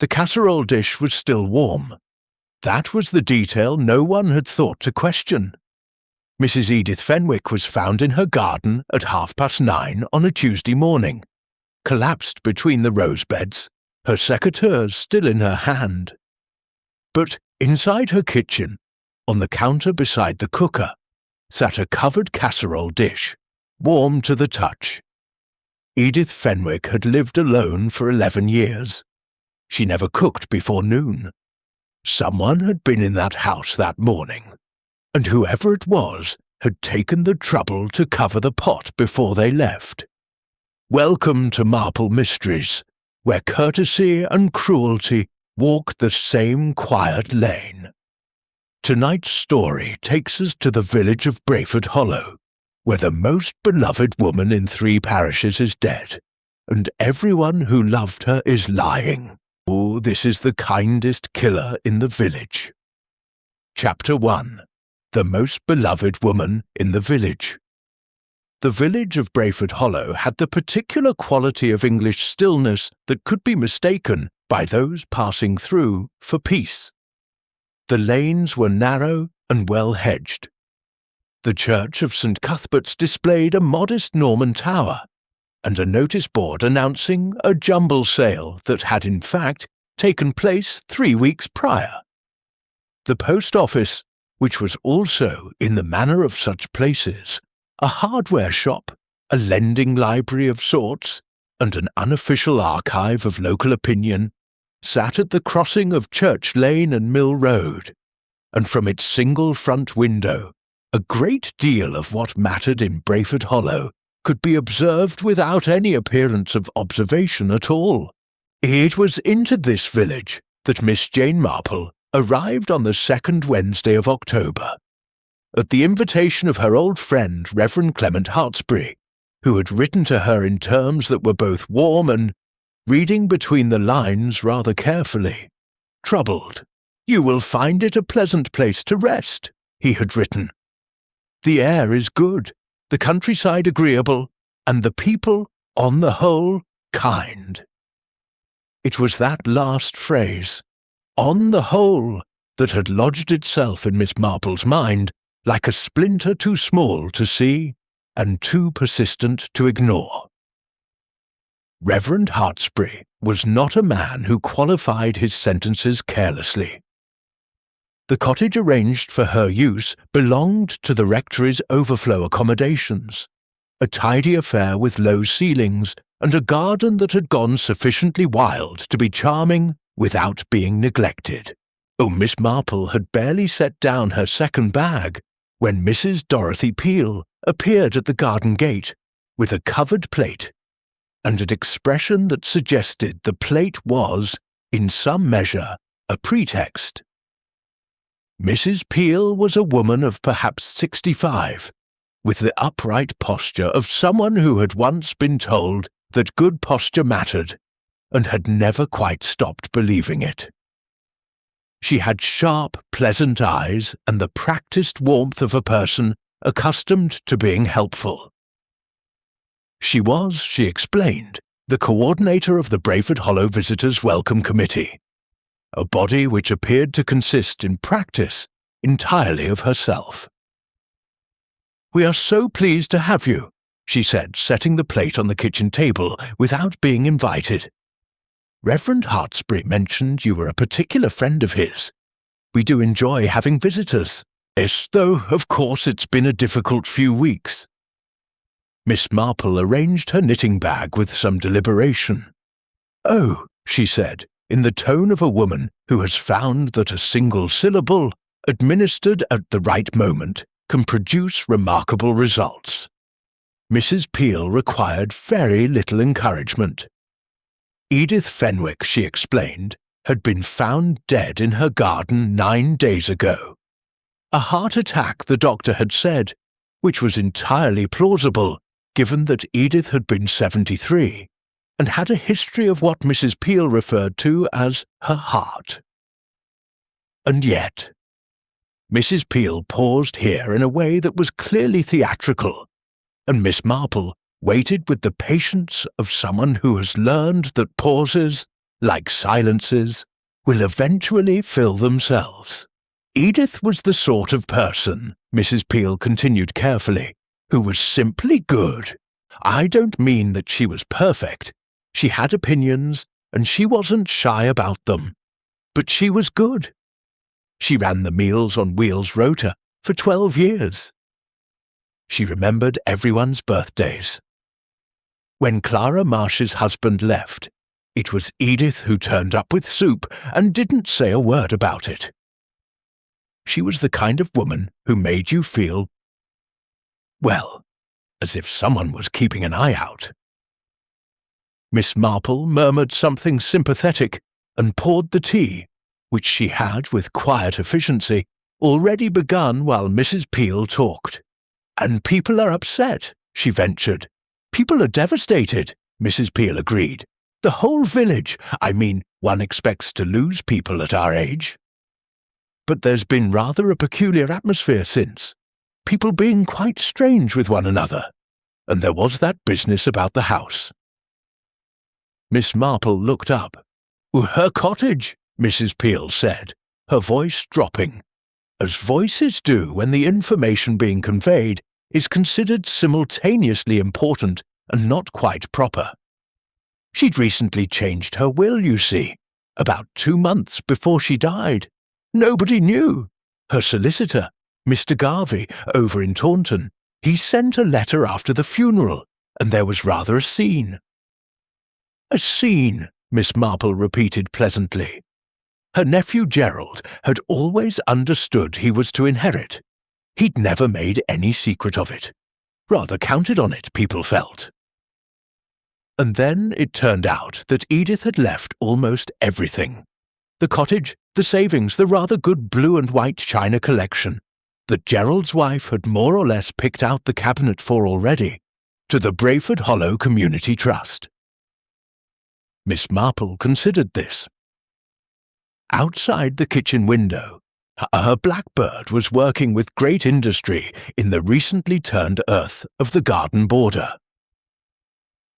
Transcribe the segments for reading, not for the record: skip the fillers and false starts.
The casserole dish was still warm. That was the detail no one had thought to question. Mrs. Edith Fenwick was found in her garden at 9:30 on a Tuesday morning, collapsed between the rose beds, her secateurs still in her hand. But inside her kitchen, on the counter beside the cooker, sat a covered casserole dish, warm to the touch. Edith Fenwick had lived alone for 11 years. She never cooked before noon. Someone had been in that house that morning, and whoever it was had taken the trouble to cover the pot before they left. Welcome to Marple Mysteries, where courtesy and cruelty walk the same quiet lane. Tonight's story takes us to the village of Brayford Hollow, where the most beloved woman in 3 parishes is dead, and everyone who loved her is lying. Oh, this is the kindest killer in the village. Chapter 1. The most beloved woman in the village. The village of Brayford Hollow had the particular quality of English stillness that could be mistaken by those passing through for peace. The lanes were narrow and well hedged. The church of St. Cuthbert's displayed a modest Norman tower, and a notice board announcing a jumble sale that had in fact taken place 3 weeks prior. The post office, which was also, in the manner of such places, a hardware shop, a lending library of sorts, and an unofficial archive of local opinion, sat at the crossing of Church Lane and Mill Road, and from its single front window, a great deal of what mattered in Brayford Hollow could be observed without any appearance of observation at all. It was into this village that Miss Jane Marple arrived on the 2nd Wednesday of October, at the invitation of her old friend Reverend Clement Hartsbury, who had written to her in terms that were both warm and, reading between the lines rather carefully, troubled. "You will find it a pleasant place to rest," he had written. "The air is good, the countryside agreeable, and the people, on the whole, kind." It was that last phrase, "on the whole," that had lodged itself in Miss Marple's mind like a splinter too small to see and too persistent to ignore. Reverend Hartsbury was not a man who qualified his sentences carelessly. The cottage arranged for her use belonged to the rectory's overflow accommodations, a tidy affair with low ceilings and a garden that had gone sufficiently wild to be charming without being neglected. Oh, Miss Marple had barely set down her second bag when Mrs. Dorothy Peel appeared at the garden gate with a covered plate and an expression that suggested the plate was, in some measure, a pretext. Mrs. Peel was a woman of perhaps 65, with the upright posture of someone who had once been told that good posture mattered and had never quite stopped believing it. She had sharp, pleasant eyes and the practised warmth of a person accustomed to being helpful. She was, she explained, the coordinator of the Brayford Hollow Visitors' Welcome Committee, a body which appeared to consist in practice entirely of herself. "We are so pleased to have you," she said, setting the plate on the kitchen table without being invited. "Reverend Hartsbury mentioned you were a particular friend of his. We do enjoy having visitors, though, of course, it's been a difficult few weeks." Miss Marple arranged her knitting bag with some deliberation. "Oh," she said, in the tone of a woman who has found that a single syllable, administered at the right moment, can produce remarkable results. Mrs. Peel required very little encouragement. Edith Fenwick, she explained, had been found dead in her garden 9 days ago. A heart attack, the doctor had said, which was entirely plausible, given that Edith had been 73, and had a history of what Mrs. Peel referred to as her heart. And yet, Mrs. Peel paused here in a way that was clearly theatrical, and Miss Marple waited with the patience of someone who has learned that pauses, like silences, will eventually fill themselves. Edith was the sort of person, Mrs. Peel continued carefully, who was simply good. I don't mean that she was perfect. She had opinions, and she wasn't shy about them. But she was good. She ran the Meals on Wheels rota for 12 years. She remembered everyone's birthdays. When Clara Marsh's husband left, it was Edith who turned up with soup and didn't say a word about it. She was the kind of woman who made you feel, well, as if someone was keeping an eye out. Miss Marple murmured something sympathetic and poured the tea, which she had, with quiet efficiency, already begun while Mrs. Peel talked. "And people are upset," she ventured. "People are devastated," Mrs. Peel agreed. "The whole village. I mean, one expects to lose people at our age. But there's been rather a peculiar atmosphere since. People being quite strange with one another. And there was that business about the house." Miss Marple looked up. "Her cottage," Mrs. Peel said, her voice dropping, as voices do when the information being conveyed is considered simultaneously important and not quite proper. "She'd recently changed her will, you see, about 2 months before she died. Nobody knew. Her solicitor, Mr. Garvey, over in Taunton, he sent a letter after the funeral, and there was rather a scene." "A scene," Miss Marple repeated pleasantly. Her nephew Gerald had always understood he was to inherit. He'd never made any secret of it. Rather counted on it, people felt. And then it turned out that Edith had left almost everything. The cottage, the savings, the rather good blue and white china collection that Gerald's wife had more or less picked out the cabinet for already, to the Brayford Hollow Community Trust. Miss Marple considered this. Outside the kitchen window, her blackbird was working with great industry in the recently turned earth of the garden border.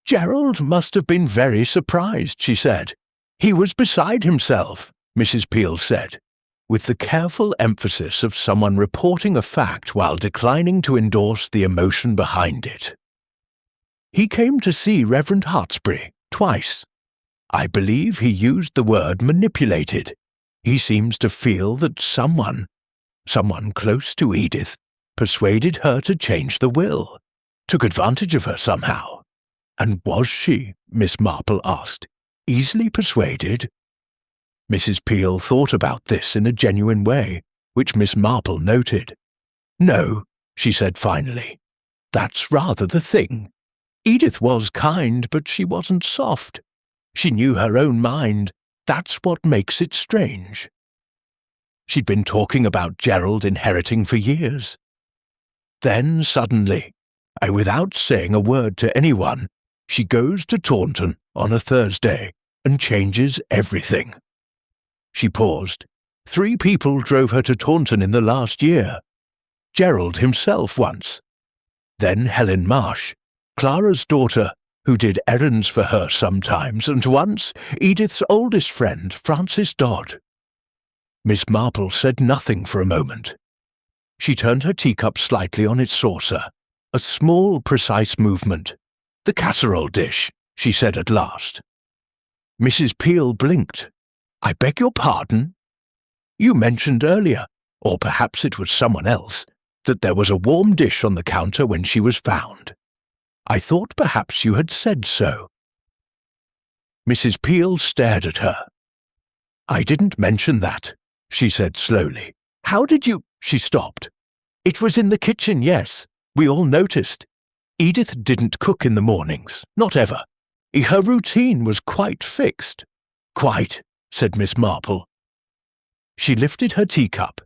"Gerald must have been very surprised," she said. "He was beside himself," Mrs. Peel said, with the careful emphasis of someone reporting a fact while declining to endorse the emotion behind it. "He came to see Reverend Hartsbury twice. I believe he used the word manipulated. He seems to feel that someone close to Edith, persuaded her to change the will, took advantage of her somehow. And was she," Miss Marple asked, "easily persuaded?" Mrs. Peel thought about this in a genuine way, which Miss Marple noted. "No," she said finally. "That's rather the thing. Edith was kind, but she wasn't soft. She knew her own mind. That's what makes it strange." She'd been talking about Gerald inheriting for years. Then suddenly, without saying a word to anyone, she goes to Taunton on a Thursday and changes everything. She paused. 3 people drove her to Taunton in the last year. Gerald himself once. Then Helen Marsh, Clara's daughter, who did errands for her sometimes, and once Edith's oldest friend, Frances Dodd. Miss Marple said nothing for a moment. She turned her teacup slightly on its saucer, a small, precise movement. "The casserole dish," she said at last. Mrs. Peel blinked. "I beg your pardon? You mentioned earlier, or perhaps it was someone else, that there was a warm dish on the counter when she was found. I thought perhaps you had said so." Mrs. Peel stared at her. "I didn't mention that," she said slowly. "How did you—" She stopped. "It was in the kitchen, yes. We all noticed. Edith didn't cook in the mornings, not ever. Her routine was quite fixed." "Quite," said Miss Marple. She lifted her teacup,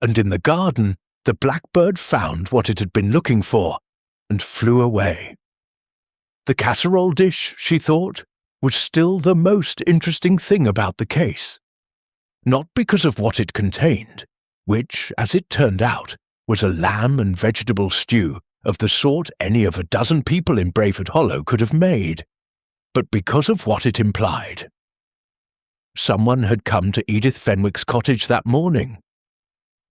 and in the garden the blackbird found what it had been looking for and flew away. The casserole dish, she thought, was still the most interesting thing about the case. Not because of what it contained, which, as it turned out, was a lamb and vegetable stew of the sort any of a dozen people in Brayford Hollow could have made, but because of what it implied. someone had come to Edith Fenwick's cottage that morning.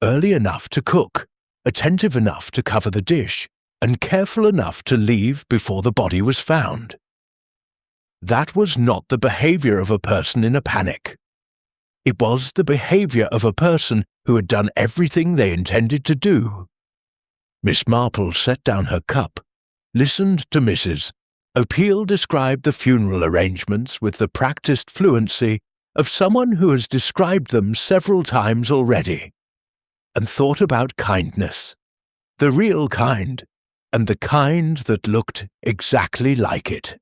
Early enough to cook, attentive enough to cover the dish, and careful enough to leave before the body was found. That was not the behaviour of a person in a panic. It was the behaviour of a person who had done everything they intended to do. Miss Marple set down her cup, listened to Mrs. O'Peel describe the funeral arrangements with the practised fluency of someone who has described them several times already, and thought about kindness, the real kind, and the kind that looked exactly like it.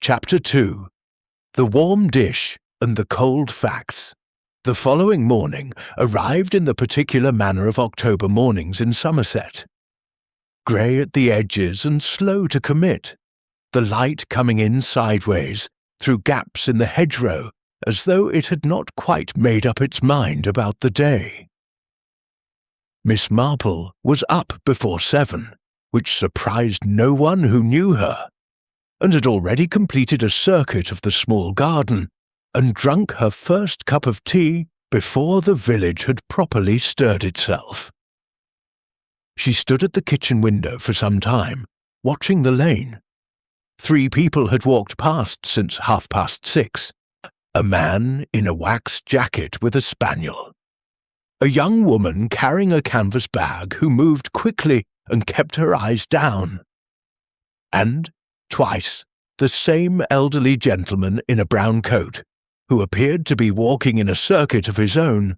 Chapter 2. The Warm Dish and the Cold Facts. The following morning arrived in the particular manner of October mornings in Somerset. Grey at the edges and slow to commit, the light coming in sideways through gaps in the hedgerow as though it had not quite made up its mind about the day. Miss Marple was up before 7, which surprised no one who knew her, and had already completed a circuit of the small garden and drunk her first cup of tea before the village had properly stirred itself. She stood at the kitchen window for some time, watching the lane. 3 people had walked past since 6:30. A man in a wax jacket with a spaniel. A young woman carrying a canvas bag who moved quickly and kept her eyes down. And, twice, the same elderly gentleman in a brown coat, who appeared to be walking in a circuit of his own,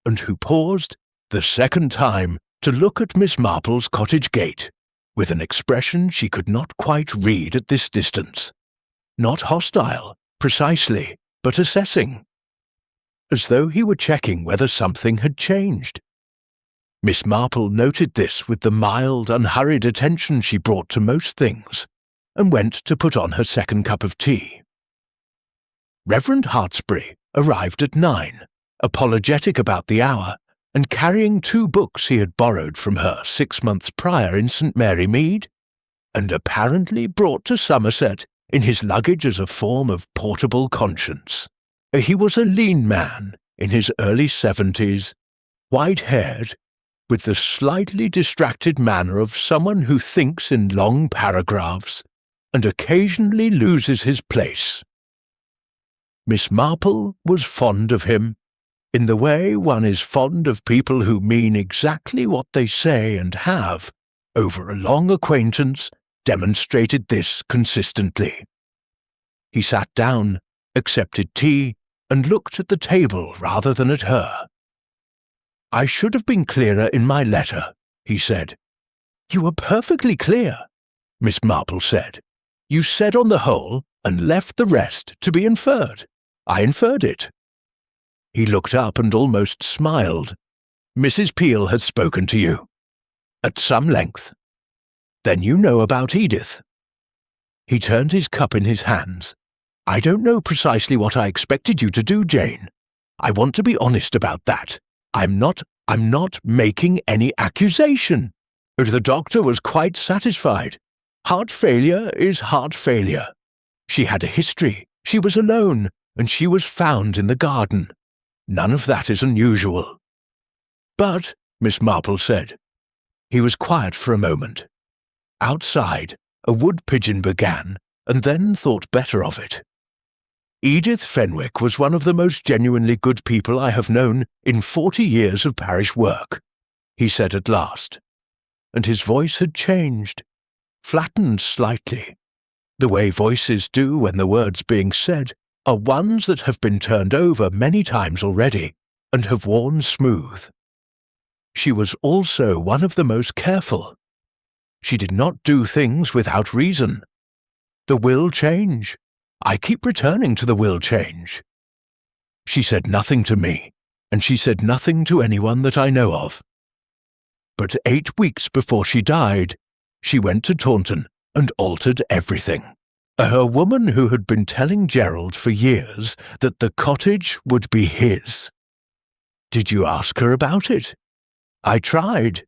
and who paused the second time to look at Miss Marple's cottage gate, with an expression she could not quite read at this distance. Not hostile, precisely, but assessing, as though he were checking whether something had changed. Miss Marple noted this with the mild, unhurried attention she brought to most things, and went to put on her second cup of tea. Reverend Hartsbury arrived at 9, apologetic about the hour, and carrying 2 books he had borrowed from her 6 months prior in St. Mary Mead, and apparently brought to Somerset in his luggage as a form of portable conscience. He was a lean man, in his early 70s, white-haired, with the slightly distracted manner of someone who thinks in long paragraphs and occasionally loses his place. Miss Marple was fond of him, in the way one is fond of people who mean exactly what they say and have, over a long acquaintance, demonstrated this consistently. He sat down, accepted tea, and looked at the table rather than at her. "I should have been clearer in my letter," he said. "You were perfectly clear," Miss Marple said. "You said on the whole, and left the rest to be inferred. I inferred it." He looked up and almost smiled. "Mrs. Peel had spoken to you." "At some length." "Then you know about Edith." He turned his cup in his hands. "I don't know precisely what I expected you to do, Jane. I want to be honest about that. I'm not making any accusation. The doctor was quite satisfied. Heart failure is heart failure. She had a history, she was alone, and she was found in the garden. None of that is unusual." "But," Miss Marple said. He was quiet for a moment. Outside, a wood pigeon began, and then thought better of it. "Edith Fenwick was one of the most genuinely good people I have known in 40 years of parish work," he said at last, and his voice had changed, flattened slightly. The way voices do when the words being said are ones that have been turned over many times already and have worn smooth. She was also one of the most careful. She did not do things without reason. The will change. I keep returning to the will change. She said nothing to me, and she said nothing to anyone that I know of. But 8 weeks before she died, she went to Taunton and altered everything. A woman who had been telling Gerald for years that the cottage would be his. Did you ask her about it? I tried.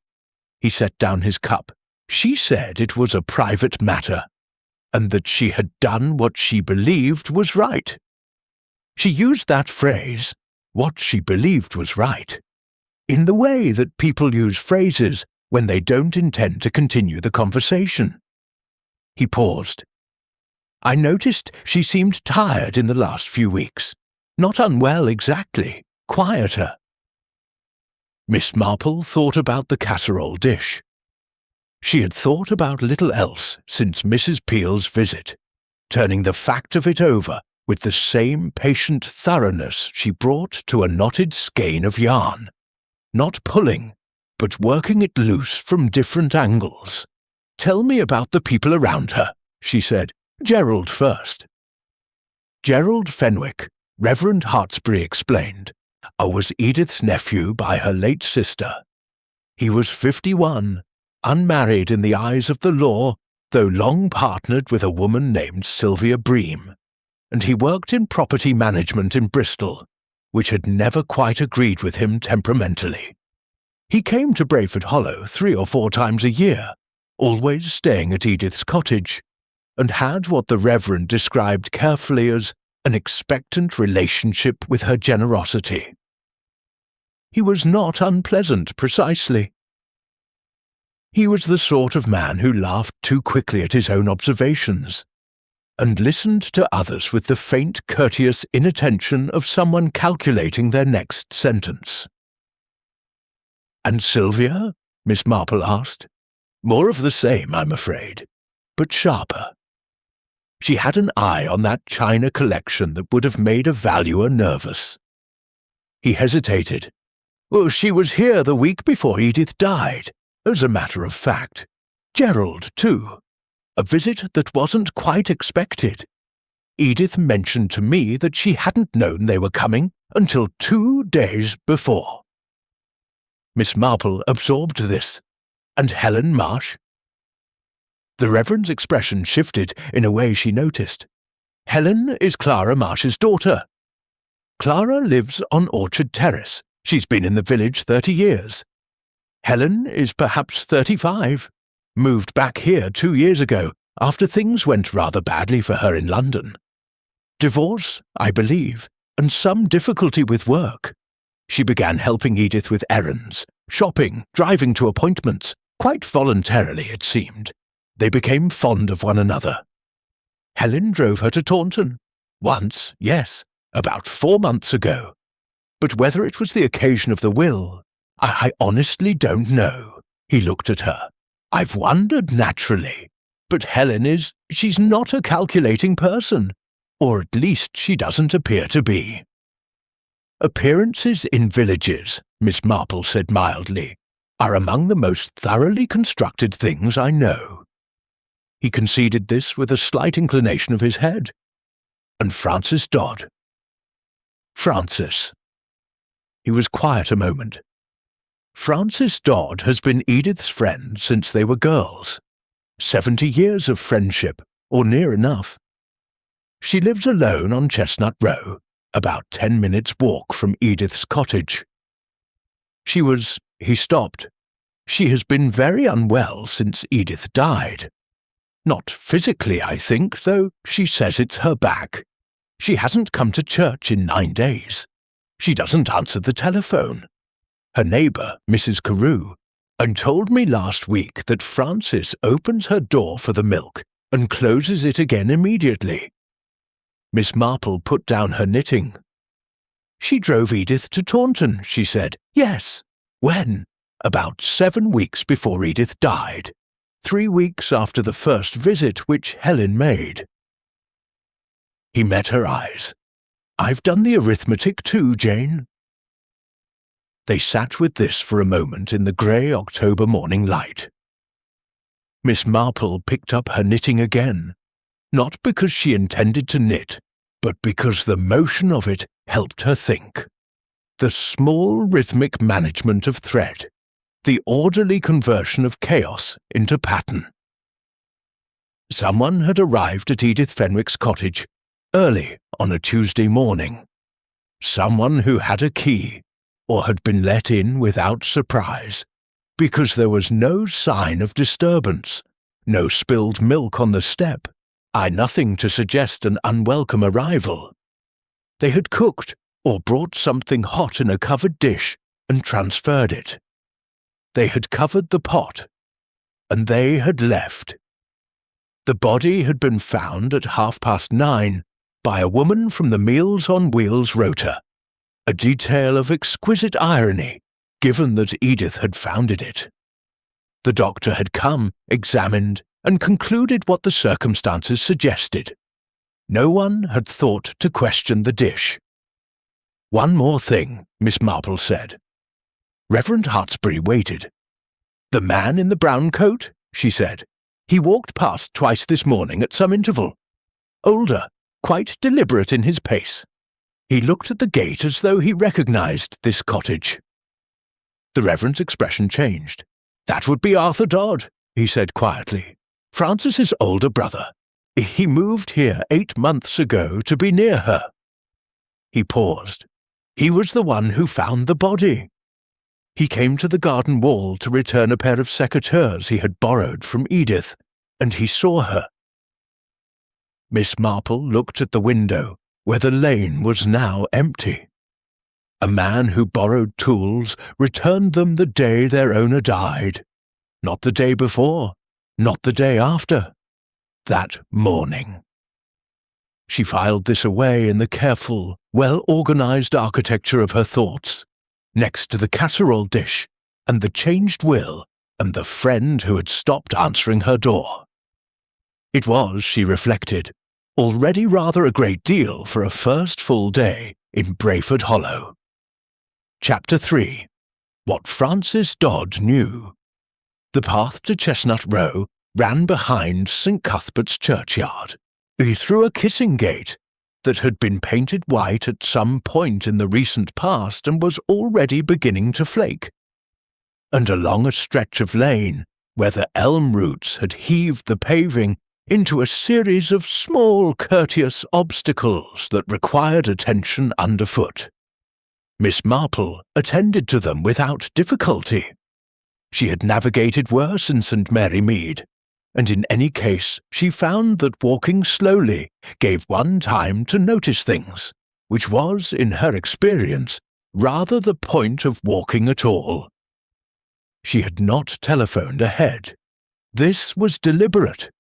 He set down his cup. She said it was a private matter, and that she had done what she believed was right. She used that phrase, what she believed was right, in the way that people use phrases when they don't intend to continue the conversation. He paused. I noticed she seemed tired in the last few weeks. Not unwell exactly, quieter. Miss Marple thought about the casserole dish. She had thought about little else since Mrs. Peel's visit, turning the fact of it over with the same patient thoroughness she brought to a knotted skein of yarn, not pulling, but working it loose from different angles. Tell me about the people around her, she said. Gerald first. Gerald Fenwick, Reverend Hartsbury explained, was Edith's nephew by her late sister. He was 51, unmarried in the eyes of the law, though long partnered with a woman named Sylvia Bream, and he worked in property management in Bristol, which had never quite agreed with him temperamentally. He came to Brayford Hollow 3 or 4 times a year, always staying at Edith's cottage, and had what the Reverend described carefully as an expectant relationship with her generosity. He was not unpleasant, precisely. He was the sort of man who laughed too quickly at his own observations, and listened to others with the faint, courteous inattention of someone calculating their next sentence. "And Sylvia?" Miss Marple asked. "More of the same, I'm afraid, but sharper. She had an eye on that china collection that would have made a valuer nervous." He hesitated. "Well, she was here the week before Edith died, as a matter of fact. Gerald, too. A visit that wasn't quite expected. Edith mentioned to me that she hadn't known they were coming until 2 days before." Miss Marple absorbed this. "And Helen Marsh?" The Reverend's expression shifted in a way she noticed. "Helen is Clara Marsh's daughter. Clara lives on Orchard Terrace. She's been in the village 30 years. Helen is perhaps 35. Moved back here 2 years ago, after things went rather badly for her in London. Divorce, I believe, and some difficulty with work. She began helping Edith with errands, shopping, driving to appointments, quite voluntarily, it seemed. They became fond of one another. Helen drove her to Taunton. Once, yes, about 4 months ago. But whether it was the occasion of the will, I honestly don't know." He looked at her. "I've wondered, naturally. But she's not a calculating person. Or at least she doesn't appear to be." "Appearances in villages," Miss Marple said mildly, "are among the most thoroughly constructed things I know." He conceded this with a slight inclination of his head. "And Francis Dodd?" "Francis." He was quiet a moment. "Francis Dodd has been Edith's friend since they were girls. 70 years of friendship, or near enough. She lives alone on Chestnut Row, about 10 minutes' walk from Edith's cottage. He stopped. "She has been very unwell since Edith died. Not physically, I think, though she says it's her back. She hasn't come to church in 9 days. She doesn't answer the telephone. Her neighbour, Mrs. Carew, told me last week that Frances opens her door for the milk and closes it again immediately." Miss Marple put down her knitting. "She drove Edith to Taunton," she said. "Yes. When? About 7 weeks before Edith died. 3 weeks after the first visit which Helen made." He met her eyes. "I've done the arithmetic too, Jane." They sat with this for a moment in the grey October morning light. Miss Marple picked up her knitting again, not because she intended to knit, but because the motion of it helped her think. The small rhythmic management of thread, the orderly conversion of chaos into pattern. Someone had arrived at Edith Fenwick's cottage early on a Tuesday morning. Someone who had a key, or had been let in without surprise, because there was no sign of disturbance, no spilled milk on the step, nothing to suggest an unwelcome arrival. They had cooked or brought something hot in a covered dish and transferred it. They had covered the pot, and they had left. The body had been found at 9:30 by a woman from the Meals on Wheels rota, a detail of exquisite irony, given that Edith had founded it. The doctor had come, examined, and concluded what the circumstances suggested. No one had thought to question the dish. "One more thing," Miss Marple said. Reverend Hartsbury waited. "The man in the brown coat?" she said. "He walked past twice this morning at some interval. Older, quite deliberate in his pace. He looked at the gate as though he recognized this cottage." The Reverend's expression changed. "That would be Arthur Dodd," he said quietly. "Francis's older brother. He moved here 8 months ago to be near her." He paused. "He was the one who found the body. He came to the garden wall to return a pair of secateurs he had borrowed from Edith, and he saw her." Miss Marple looked at the window, where the lane was now empty. A man who borrowed tools returned them the day their owner died. Not the day before, not the day after. That morning. She filed this away in the careful, well-organized architecture of her thoughts, next to the casserole dish and the changed will and the friend who had stopped answering her door. It was, she reflected, already rather a great deal for a first full day in Brayford Hollow. Chapter 3. What Francis Dodd Knew. The path to Chestnut Row ran behind St. Cuthbert's churchyard, through a kissing gate that had been painted white at some point in the recent past and was already beginning to flake, and along a stretch of lane where the elm roots had heaved the paving into a series of small courteous obstacles that required attention underfoot. Miss Marple attended to them without difficulty. She had navigated worse in St. Mary Mead, and in any case she found that walking slowly gave one time to notice things, which was, in her experience, rather the point of walking at all. She had not telephoned ahead. This was deliberate.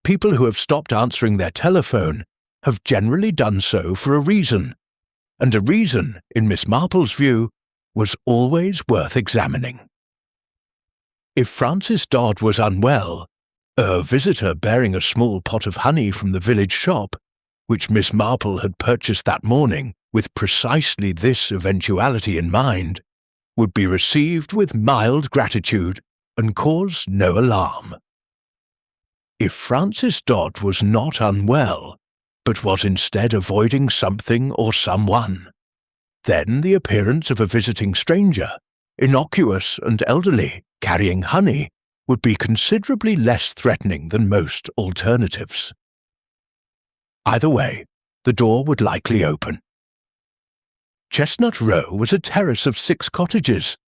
People who have stopped answering their telephone have generally done so for a reason, and a reason, in Miss Marple's view, was always worth examining. If Francis Dodd was unwell, a visitor bearing a small pot of honey from the village shop, which Miss Marple had purchased that morning with precisely this eventuality in mind, would be received with mild gratitude and cause no alarm. If Francis Dodd was not unwell, but was instead avoiding something or someone, then the appearance of a visiting stranger, innocuous and elderly, carrying honey, would be considerably less threatening than most alternatives. Either way, the door would likely open. Chestnut Row was a terrace of 6 cottages,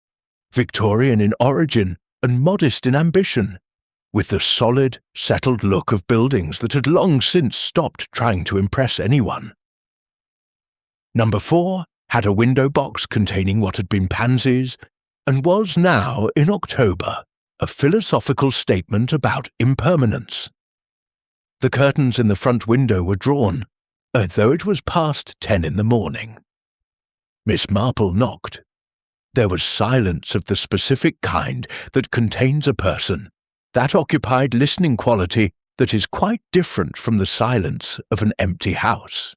Victorian in origin and modest in ambition, with the solid, settled look of buildings that had long since stopped trying to impress anyone. Number 4 had a window box containing what had been pansies, and was now, in October, a philosophical statement about impermanence. The curtains in the front window were drawn, though it was past 10 in the morning. Miss Marple knocked. There was silence of the specific kind that contains a person, that occupied listening quality that is quite different from the silence of an empty house.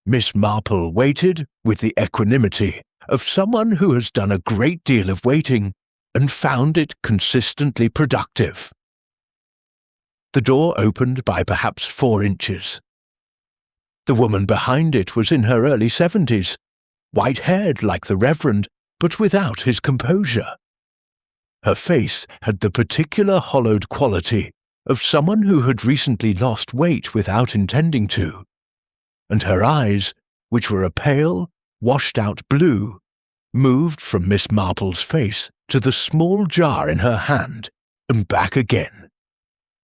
Miss Marple waited with the equanimity of someone who has done a great deal of waiting and found it consistently productive. The door opened by perhaps 4 inches. The woman behind it was in her early 70s, white-haired like the Reverend, but without his composure. Her face had the particular hollowed quality of someone who had recently lost weight without intending to, and her eyes, which were a pale, washed-out blue, moved from Miss Marple's face to the small jar in her hand and back again,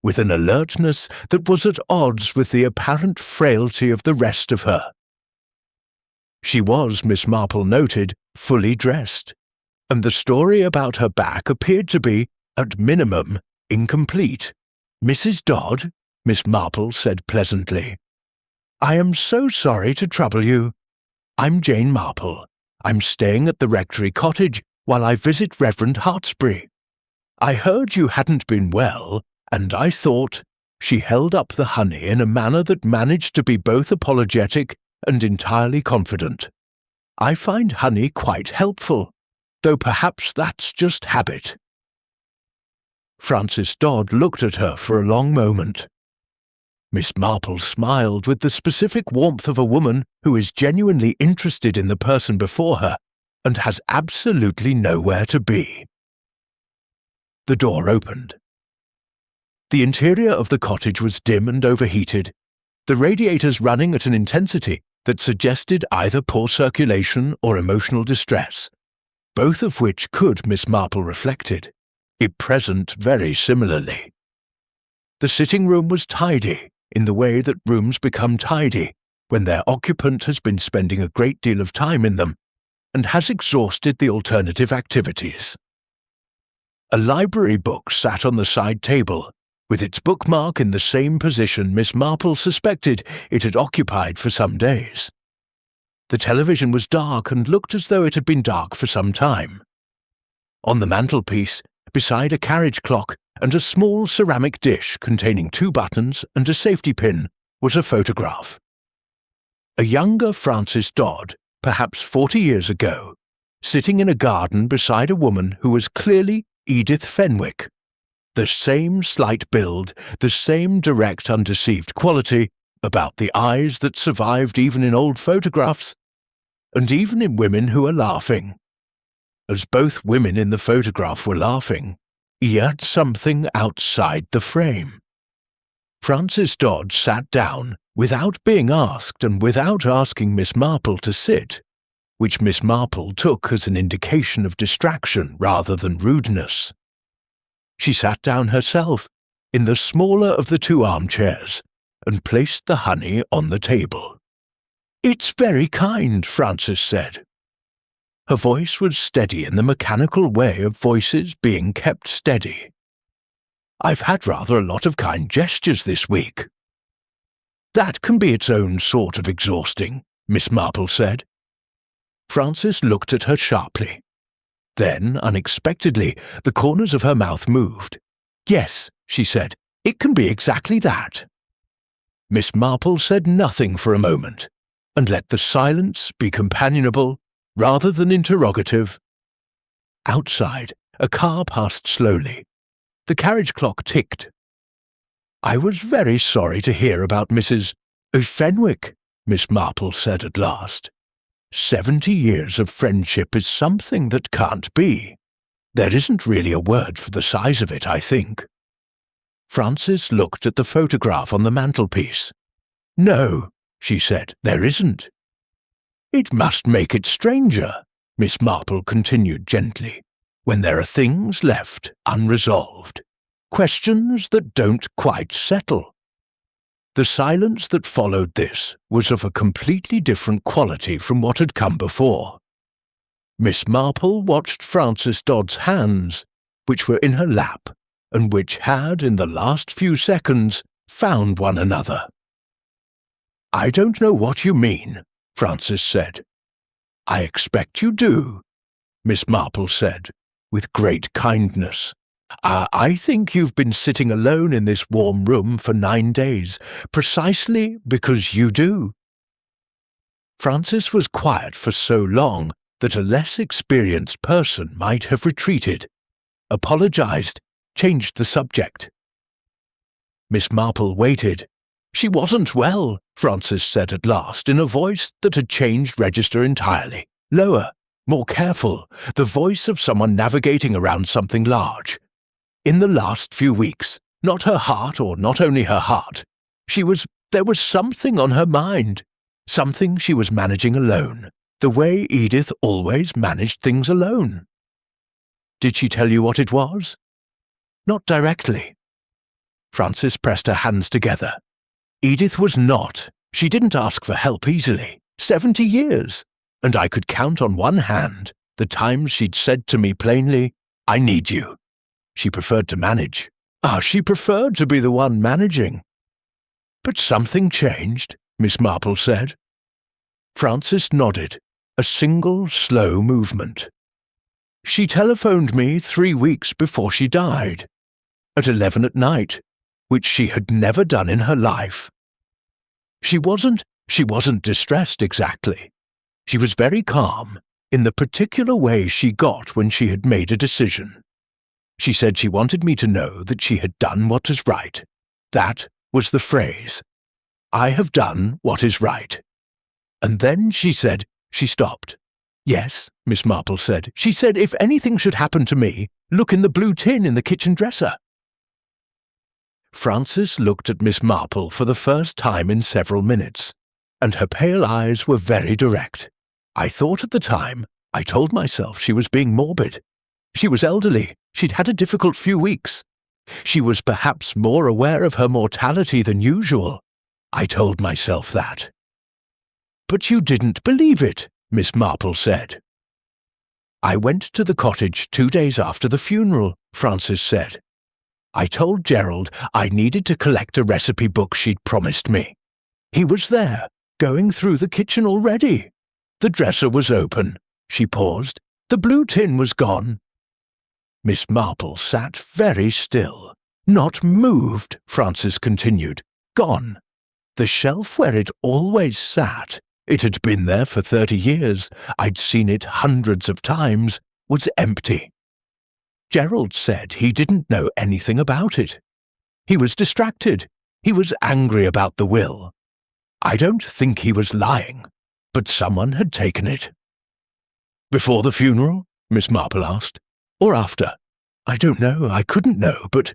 with an alertness that was at odds with the apparent frailty of the rest of her, She was, Miss Marple noted, fully dressed, and the story about her back appeared to be, at minimum, incomplete. "Mrs. Dodd," Miss Marple said pleasantly, "I am so sorry to trouble you. I'm Jane Marple. I'm staying at the rectory cottage while I visit Reverend Hartsbury. I heard you hadn't been well, and I thought—" She held up the honey in a manner that managed to be both apologetic and entirely confident. "I find honey quite helpful, though perhaps that's just habit." Frances Dodd looked at her for a long moment. Miss Marple smiled with the specific warmth of a woman who is genuinely interested in the person before her and has absolutely nowhere to be. The door opened. The interior of the cottage was dim and overheated, the radiators running at an intensity that suggested either poor circulation or emotional distress, both of which could, Miss Marple reflected, be present very similarly. The sitting room was tidy, in the way that rooms become tidy when their occupant has been spending a great deal of time in them and has exhausted the alternative activities. A library book sat on the side table, with its bookmark in the same position Miss Marple suspected it had occupied for some days. The television was dark and looked as though it had been dark for some time. On the mantelpiece, beside a carriage clock and a small ceramic dish containing 2 buttons and a safety pin, was a photograph. A younger Frances Dodd, perhaps 40 years ago, sitting in a garden beside a woman who was clearly Edith Fenwick. The same slight build, the same direct, undeceived quality about the eyes that survived even in old photographs, and even in women who are laughing. As both women in the photograph were laughing, yet something outside the frame. Frances Dodd sat down without being asked and without asking Miss Marple to sit, which Miss Marple took as an indication of distraction rather than rudeness. She sat down herself, in the smaller of the 2 armchairs, and placed the honey on the table. "It's very kind," Frances said. Her voice was steady in the mechanical way of voices being kept steady. "I've had rather a lot of kind gestures this week." "That can be its own sort of exhausting," Miss Marple said. Frances looked at her sharply. Then, unexpectedly, the corners of her mouth moved. "Yes," she said, "it can be exactly that." Miss Marple said nothing for a moment, and let the silence be companionable rather than interrogative. Outside, a car passed slowly. The carriage clock ticked. "I was very sorry to hear about Mrs. Fenwick," Miss Marple said at last. 70 years of friendship is something that can't be. There isn't really a word for the size of it, I think. Frances looked at the photograph on the mantelpiece. "No," she said, "there isn't." "It must make it stranger," Miss Marple continued gently, "when there are things left unresolved, questions that don't quite settle." The silence that followed this was of a completely different quality from what had come before. Miss Marple watched Frances Dodd's hands, which were in her lap, and which had, in the last few seconds, found one another. "I don't know what you mean," Frances said. "I expect you do," Miss Marple said, with great kindness. I think you've been sitting alone in this warm room for 9 days, precisely because you do." Frances was quiet for so long that a less experienced person might have retreated, apologized, changed the subject. Miss Marple waited. "She wasn't well," Frances said at last, in a voice that had changed register entirely, lower, more careful, the voice of someone navigating around something large. "In the last few weeks, not her heart, or not only her heart, there was something on her mind, something she was managing alone, the way Edith always managed things alone." "Did she tell you what it was?" "Not directly." Frances pressed her hands together. "Edith was not. She didn't ask for help easily. 70 years. and I could count on one hand the times she'd said to me plainly, "I need you." She preferred to manage. She preferred to be the one managing. But something changed, Miss Marple said. Frances nodded, a single slow movement. She telephoned me 3 weeks before she died, at 11 at night, which she had never done in her life. She wasn't distressed exactly. She was very calm, in the particular way she got when she had made a decision. She said she wanted me to know that she had done what was right. That was the phrase. I have done what is right. And then she said, she stopped. Yes, Miss Marple said. She said, if anything should happen to me, look in the blue tin in the kitchen dresser. Frances looked at Miss Marple for the first time in several minutes, and her pale eyes were very direct. I thought at the time, I told myself she was being morbid. She was elderly. She'd had a difficult few weeks. She was perhaps more aware of her mortality than usual. I told myself that. But you didn't believe it, Miss Marple said. I went to the cottage 2 days after the funeral, Frances said. I told Gerald I needed to collect a recipe book she'd promised me. He was there, going through the kitchen already. The dresser was open. She paused. The blue tin was gone. Miss Marple sat very still. Not moved, Frances continued. Gone. The shelf where it always sat, it had been there for 30 years, I'd seen it hundreds of times, was empty. Gerald said he didn't know anything about it. He was distracted. He was angry about the will. I don't think he was lying, but someone had taken it. Before the funeral? Miss Marple asked. Or after? I don't know, I couldn't know, but...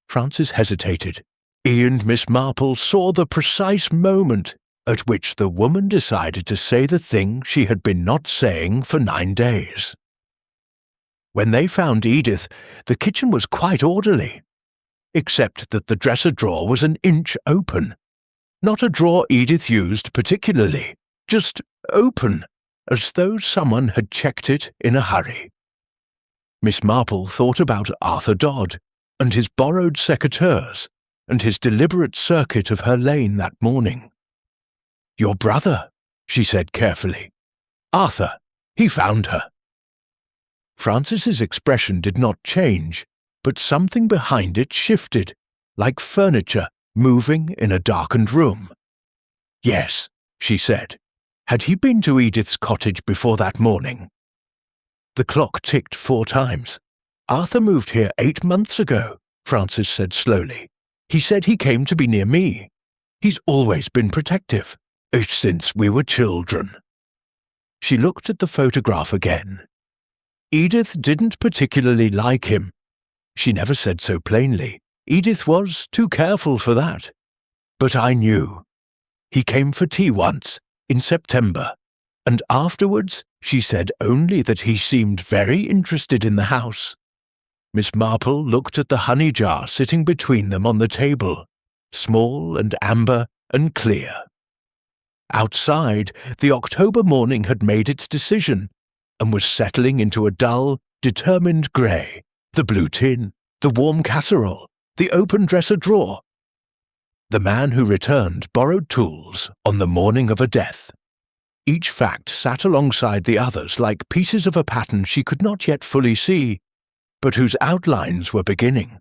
Frances hesitated. He and Miss Marple saw the precise moment at which the woman decided to say the thing she had been not saying for 9 days. When they found Edith, the kitchen was quite orderly, except that the dresser drawer was an inch open. Not a drawer Edith used particularly, just open, as though someone had checked it in a hurry. Miss Marple thought about Arthur Dodd, and his borrowed secateurs, and his deliberate circuit of her lane that morning. Your brother, she said carefully. Arthur, he found her. Frances's expression did not change, but something behind it shifted, like furniture moving in a darkened room. Yes, she said. Had he been to Edith's cottage before that morning? The clock ticked 4 times. Arthur moved here 8 months ago, Frances said slowly. He said he came to be near me. He's always been protective, since we were children. She looked at the photograph again. Edith didn't particularly like him. She never said so plainly. Edith was too careful for that. But I knew. He came for tea once, in September, and afterwards she said only that he seemed very interested in the house. Miss Marple looked at the honey jar sitting between them on the table, small and amber and clear. Outside, the October morning had made its decision, and was settling into a dull, determined grey, the blue tin, the warm casserole, the open dresser drawer. The man who returned borrowed tools on the morning of a death. Each fact sat alongside the others like pieces of a pattern she could not yet fully see, but whose outlines were beginning,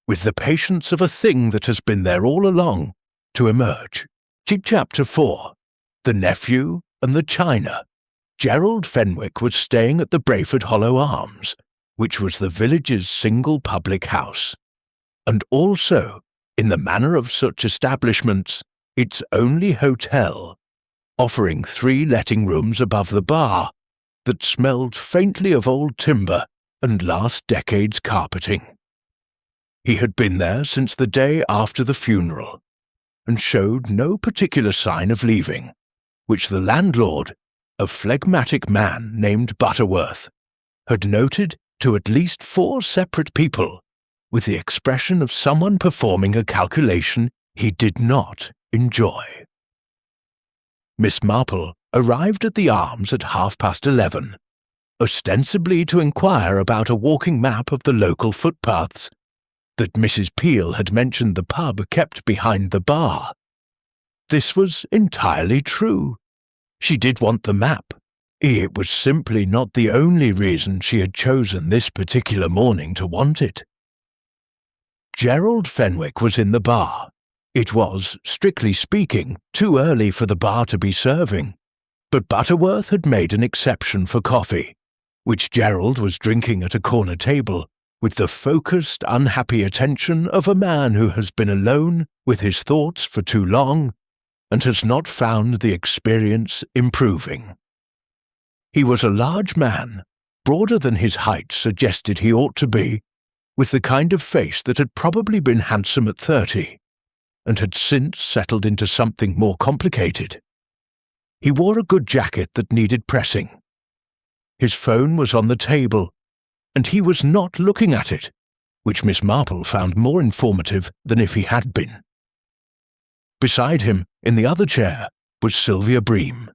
with the patience of a thing that has been there all along, to emerge. Chapter 4. The Nephew and the China. Gerald Fenwick was staying at the Brayford Hollow Arms, which was the village's single public house, and also, in the manner of such establishments, its only hotel, offering 3 letting rooms above the bar that smelled faintly of old timber and last decade's carpeting. He had been there since the day after the funeral, and showed no particular sign of leaving, which the landlord, a phlegmatic man named Butterworth, had noted to at least 4 separate people, with the expression of someone performing a calculation he did not enjoy. Miss Marple arrived at the Arms at 11:30, ostensibly to inquire about a walking map of the local footpaths, that Mrs. Peel had mentioned the pub kept behind the bar. This was entirely true. She did want the map. It was simply not the only reason she had chosen this particular morning to want it. Gerald Fenwick was in the bar. It was, strictly speaking, too early for the bar to be serving, but Butterworth had made an exception for coffee, which Gerald was drinking at a corner table with the focused, unhappy attention of a man who has been alone with his thoughts for too long and has not found the experience improving. He was a large man, broader than his height suggested he ought to be, with the kind of face that had probably been handsome at 30, and had since settled into something more complicated. He wore a good jacket that needed pressing. His phone was on the table, and he was not looking at it, which Miss Marple found more informative than if he had been. Beside him, in the other chair, was Sylvia Bream.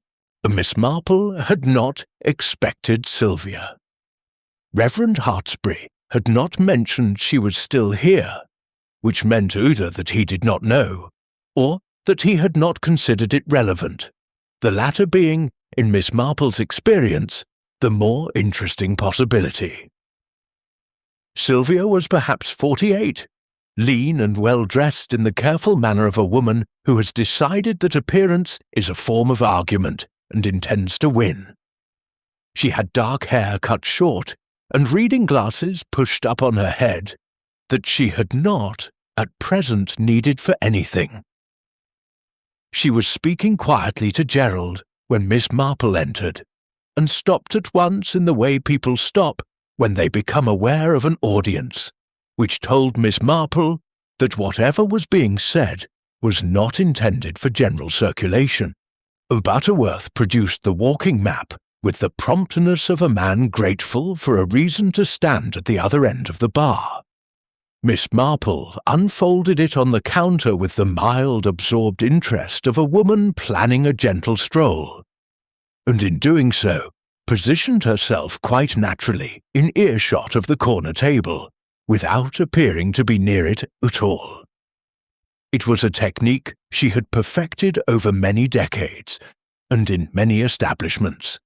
Miss Marple had not expected Sylvia. Reverend Hartsbury had not mentioned she was still here, which meant either that he did not know, or that he had not considered it relevant, the latter being, in Miss Marple's experience, the more interesting possibility. Sylvia was perhaps 48, lean and well-dressed in the careful manner of a woman who has decided that appearance is a form of argument and intends to win. She had dark hair cut short and reading glasses pushed up on her head that she had not, at present, needed for anything. She was speaking quietly to Gerald when Miss Marple entered, and stopped at once in the way people stop when they become aware of an audience, which told Miss Marple that whatever was being said was not intended for general circulation. Butterworth produced the walking map with the promptness of a man grateful for a reason to stand at the other end of the bar. Miss Marple unfolded it on the counter with the mild, absorbed interest of a woman planning a gentle stroll, and in doing so positioned herself quite naturally in earshot of the corner table, without appearing to be near it at all. It was a technique she had perfected over many decades and in many establishments,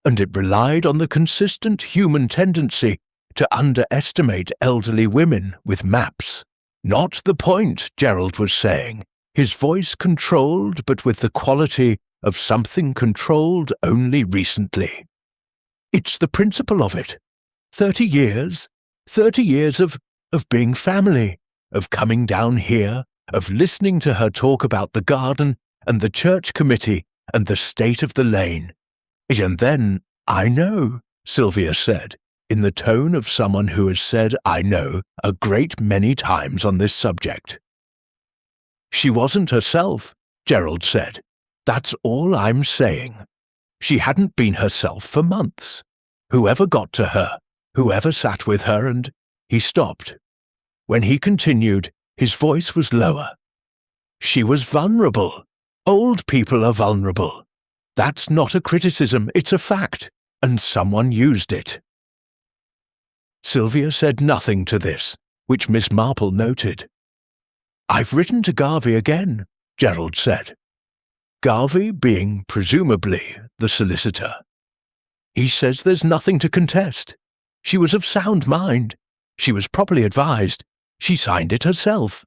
and it relied on the consistent human tendency to underestimate elderly women with maps. Not the point, Gerald was saying, his voice controlled but with the quality of something controlled only recently. It's the principle of it. 30 years of being family, of coming down here, of listening to her talk about the garden and the church committee and the state of the lane. And then, I know, Sylvia said, in the tone of someone who has said I know a great many times on this subject. She wasn't herself, Gerald said. That's all I'm saying. She hadn't been herself for months. Whoever got to her, whoever sat with her, and he stopped. When he continued, his voice was lower. She was vulnerable. Old people are vulnerable. That's not a criticism, it's a fact, and someone used it. Sylvia said nothing to this, which Miss Marple noted. I've written to Garvey again, Gerald said. Garvey being, presumably, the solicitor. He says there's nothing to contest. She was of sound mind. She was properly advised. She signed it herself.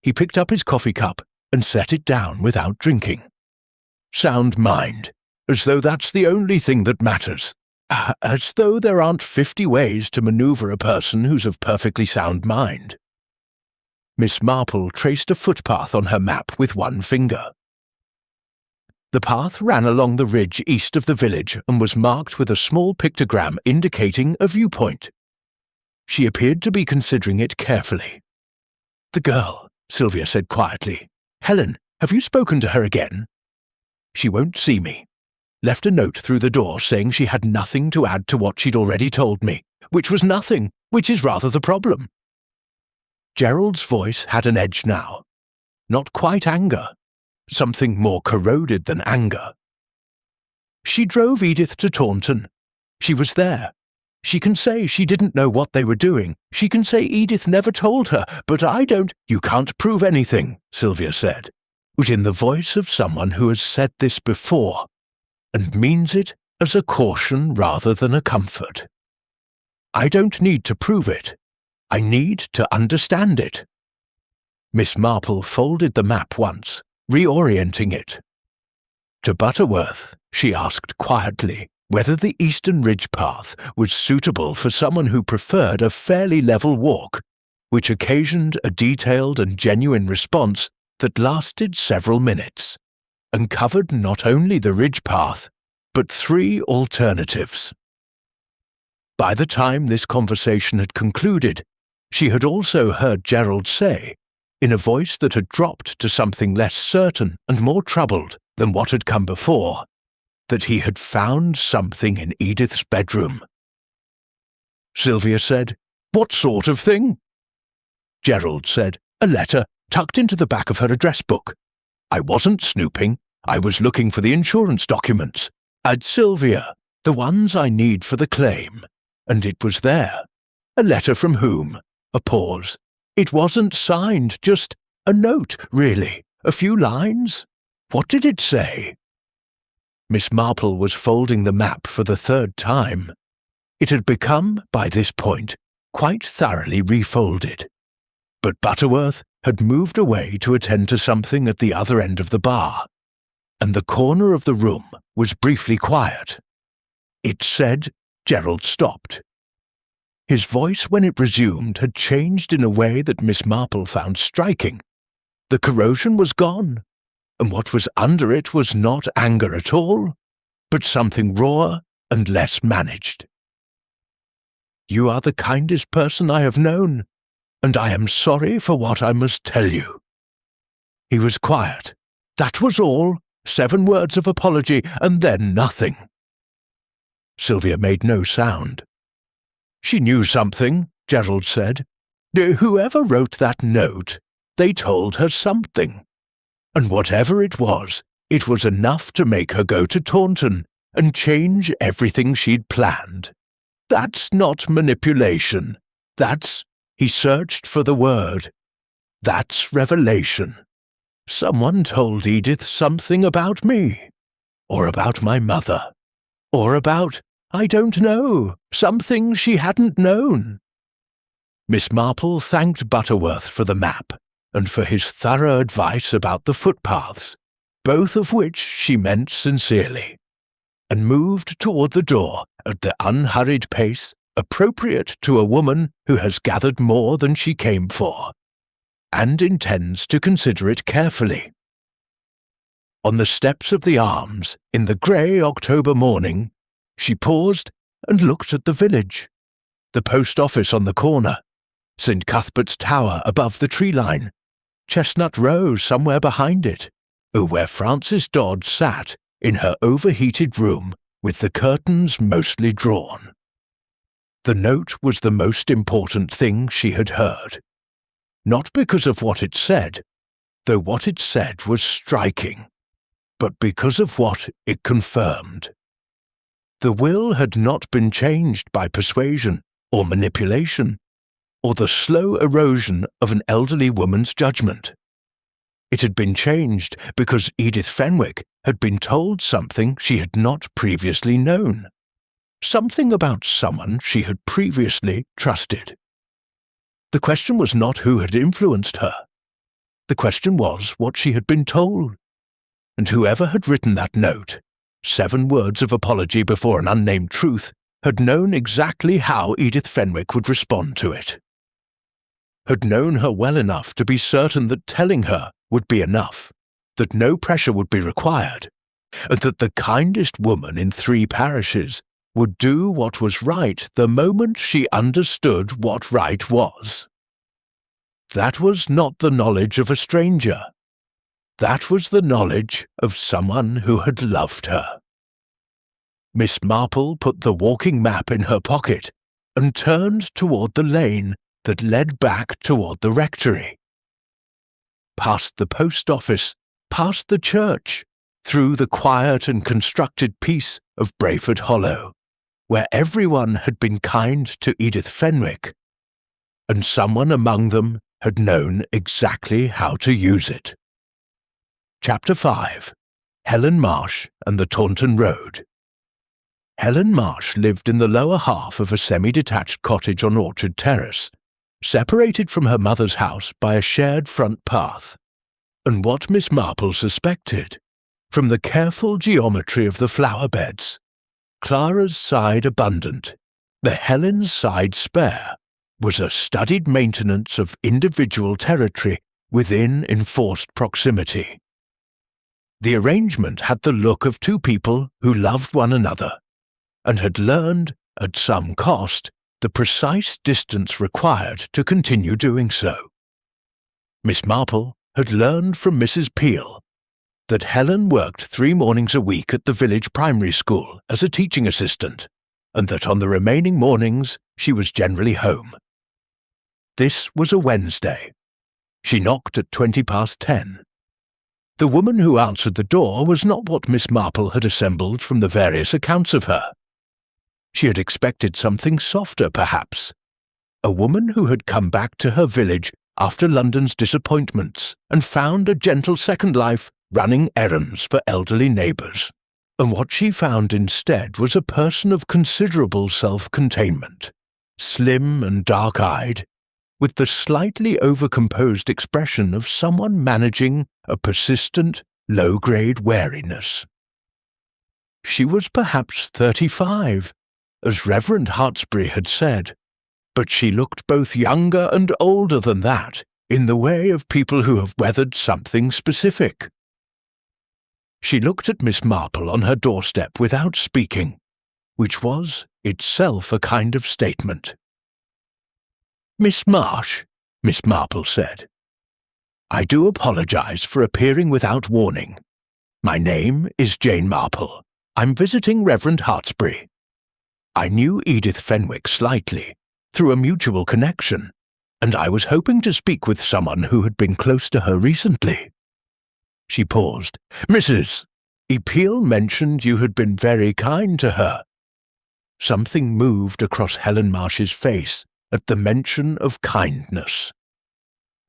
He picked up his coffee cup and set it down without drinking. Sound mind, as though that's the only thing that matters. As though there aren't 50 ways to maneuver a person who's of perfectly sound mind. Miss Marple traced a footpath on her map with one finger. The path ran along the ridge east of the village and was marked with a small pictogram indicating a viewpoint. She appeared to be considering it carefully. The girl, Sylvia said quietly. Helen, have you spoken to her again? She won't see me. Left a note through the door saying she had nothing to add to what she'd already told me, which was nothing, which is rather the problem. Gerald's voice had an edge now. Not quite anger. something more corroded than anger. "She drove Edith to Taunton. She was there. She can say she didn't know what they were doing. She can say Edith never told her, but I don't—" "You can't prove anything," Sylvia said, but in the voice of someone who has said this before, and means it as a caution rather than a comfort. "I don't need to prove it. I need to understand it." Miss Marple folded the map once, reorienting it. To Butterworth, she asked quietly whether the Eastern Ridge path was suitable for someone who preferred a fairly level walk, which occasioned a detailed and genuine response that lasted several minutes, and covered not only the ridge path, but 3 alternatives. By the time this conversation had concluded, she had also heard Gerald say, in a voice that had dropped to something less certain and more troubled than what had come before, that he had found something in Edith's bedroom. Sylvia said, "What sort of thing?" Gerald said, "A letter tucked into the back of her address book. I wasn't snooping. I was looking for the insurance documents. Sylvia, the ones I need for the claim. And it was there. A letter from whom?" A pause. "It wasn't signed, just a note, really. A few lines. What did it say?" Miss Marple was folding the map for the 3rd time. It had become, by this point, quite thoroughly refolded. But Butterworth had moved away to attend to something at the other end of the bar, and the corner of the room was briefly quiet. It said, Gerald stopped. His voice, when it resumed, had changed in a way that Miss Marple found striking. The corrosion was gone, and what was under it was not anger at all, but something rawer and less managed. "You are the kindest person I have known, and I am sorry for what I must tell you." He was quiet. That was all. 7 words of apology, and then nothing. Sylvia made no sound. "She knew something," Gerald said. "Whoever wrote that note, they told her something. And whatever it was enough to make her go to Taunton and change everything she'd planned. That's not manipulation. That's—" he searched for the word. "That's revelation. Someone told Edith something about me, or about my mother, or about, I don't know, something she hadn't known." Miss Marple thanked Butterworth for the map and for his thorough advice about the footpaths, both of which she meant sincerely, and moved toward the door at the unhurried pace appropriate to a woman who has gathered more than she came for, and intends to consider it carefully. On the steps of the Arms, in the grey October morning, she paused and looked at the village, the post office on the corner, St. Cuthbert's Tower above the tree line, Chestnut Row somewhere behind it, where Frances Dodd sat in her overheated room with the curtains mostly drawn. The note was the most important thing she had heard. Not because of what it said, though what it said was striking, but because of what it confirmed. The will had not been changed by persuasion or manipulation, or the slow erosion of an elderly woman's judgment. It had been changed because Edith Fenwick had been told something she had not previously known, something about someone she had previously trusted. The question was not who had influenced her. The question was what she had been told, and whoever had written that note, 7 words of apology before an unnamed truth, had known exactly how Edith Fenwick would respond to it. Had known her well enough to be certain that telling her would be enough, that no pressure would be required, and that the kindest woman in 3 parishes would do what was right the moment she understood what right was. That was not the knowledge of a stranger. That was the knowledge of someone who had loved her. Miss Marple put the walking map in her pocket and turned toward the lane that led back toward the rectory. Past the post office, past the church, through the quiet and constructed peace of Brayford Hollow, where everyone had been kind to Edith Fenwick, and someone among them had known exactly how to use it. Chapter 5. Helen Marsh and the Taunton Road. Helen Marsh lived in the lower half of a semi-detached cottage on Orchard Terrace, separated from her mother's house by a shared front path, and what Miss Marple suspected, from the careful geometry of the flower beds, Clara's side abundant, the Helen's side spare, was a studied maintenance of individual territory within enforced proximity. The arrangement had the look of two people who loved one another, and had learned, at some cost, the precise distance required to continue doing so. Miss Marple had learned from Mrs. Peel that Helen worked 3 mornings a week at the village primary school as a teaching assistant, and that on the remaining mornings she was generally home. This was a Wednesday. She knocked at 10:20. The woman who answered the door was not what Miss Marple had assembled from the various accounts of her. She had expected something softer, perhaps. A woman who had come back to her village after London's disappointments and found a gentle second life running errands for elderly neighbours. And what she found instead was a person of considerable self-containment, slim and dark-eyed, with the slightly overcomposed expression of someone managing a persistent, low-grade wariness. She was perhaps 35, as Reverend Hartsbury had said, but she looked both younger and older than that, in the way of people who have weathered something specific. She looked at Miss Marple on her doorstep without speaking, which was itself a kind of statement. "Miss Marsh," Miss Marple said, "I do apologize for appearing without warning. My name is Jane Marple. I'm visiting Reverend Hartsbury. I knew Edith Fenwick slightly, through a mutual connection, and I was hoping to speak with someone who had been close to her recently." She paused. "Mrs. Peel mentioned you had been very kind to her." Something moved across Helen Marsh's face at the mention of kindness.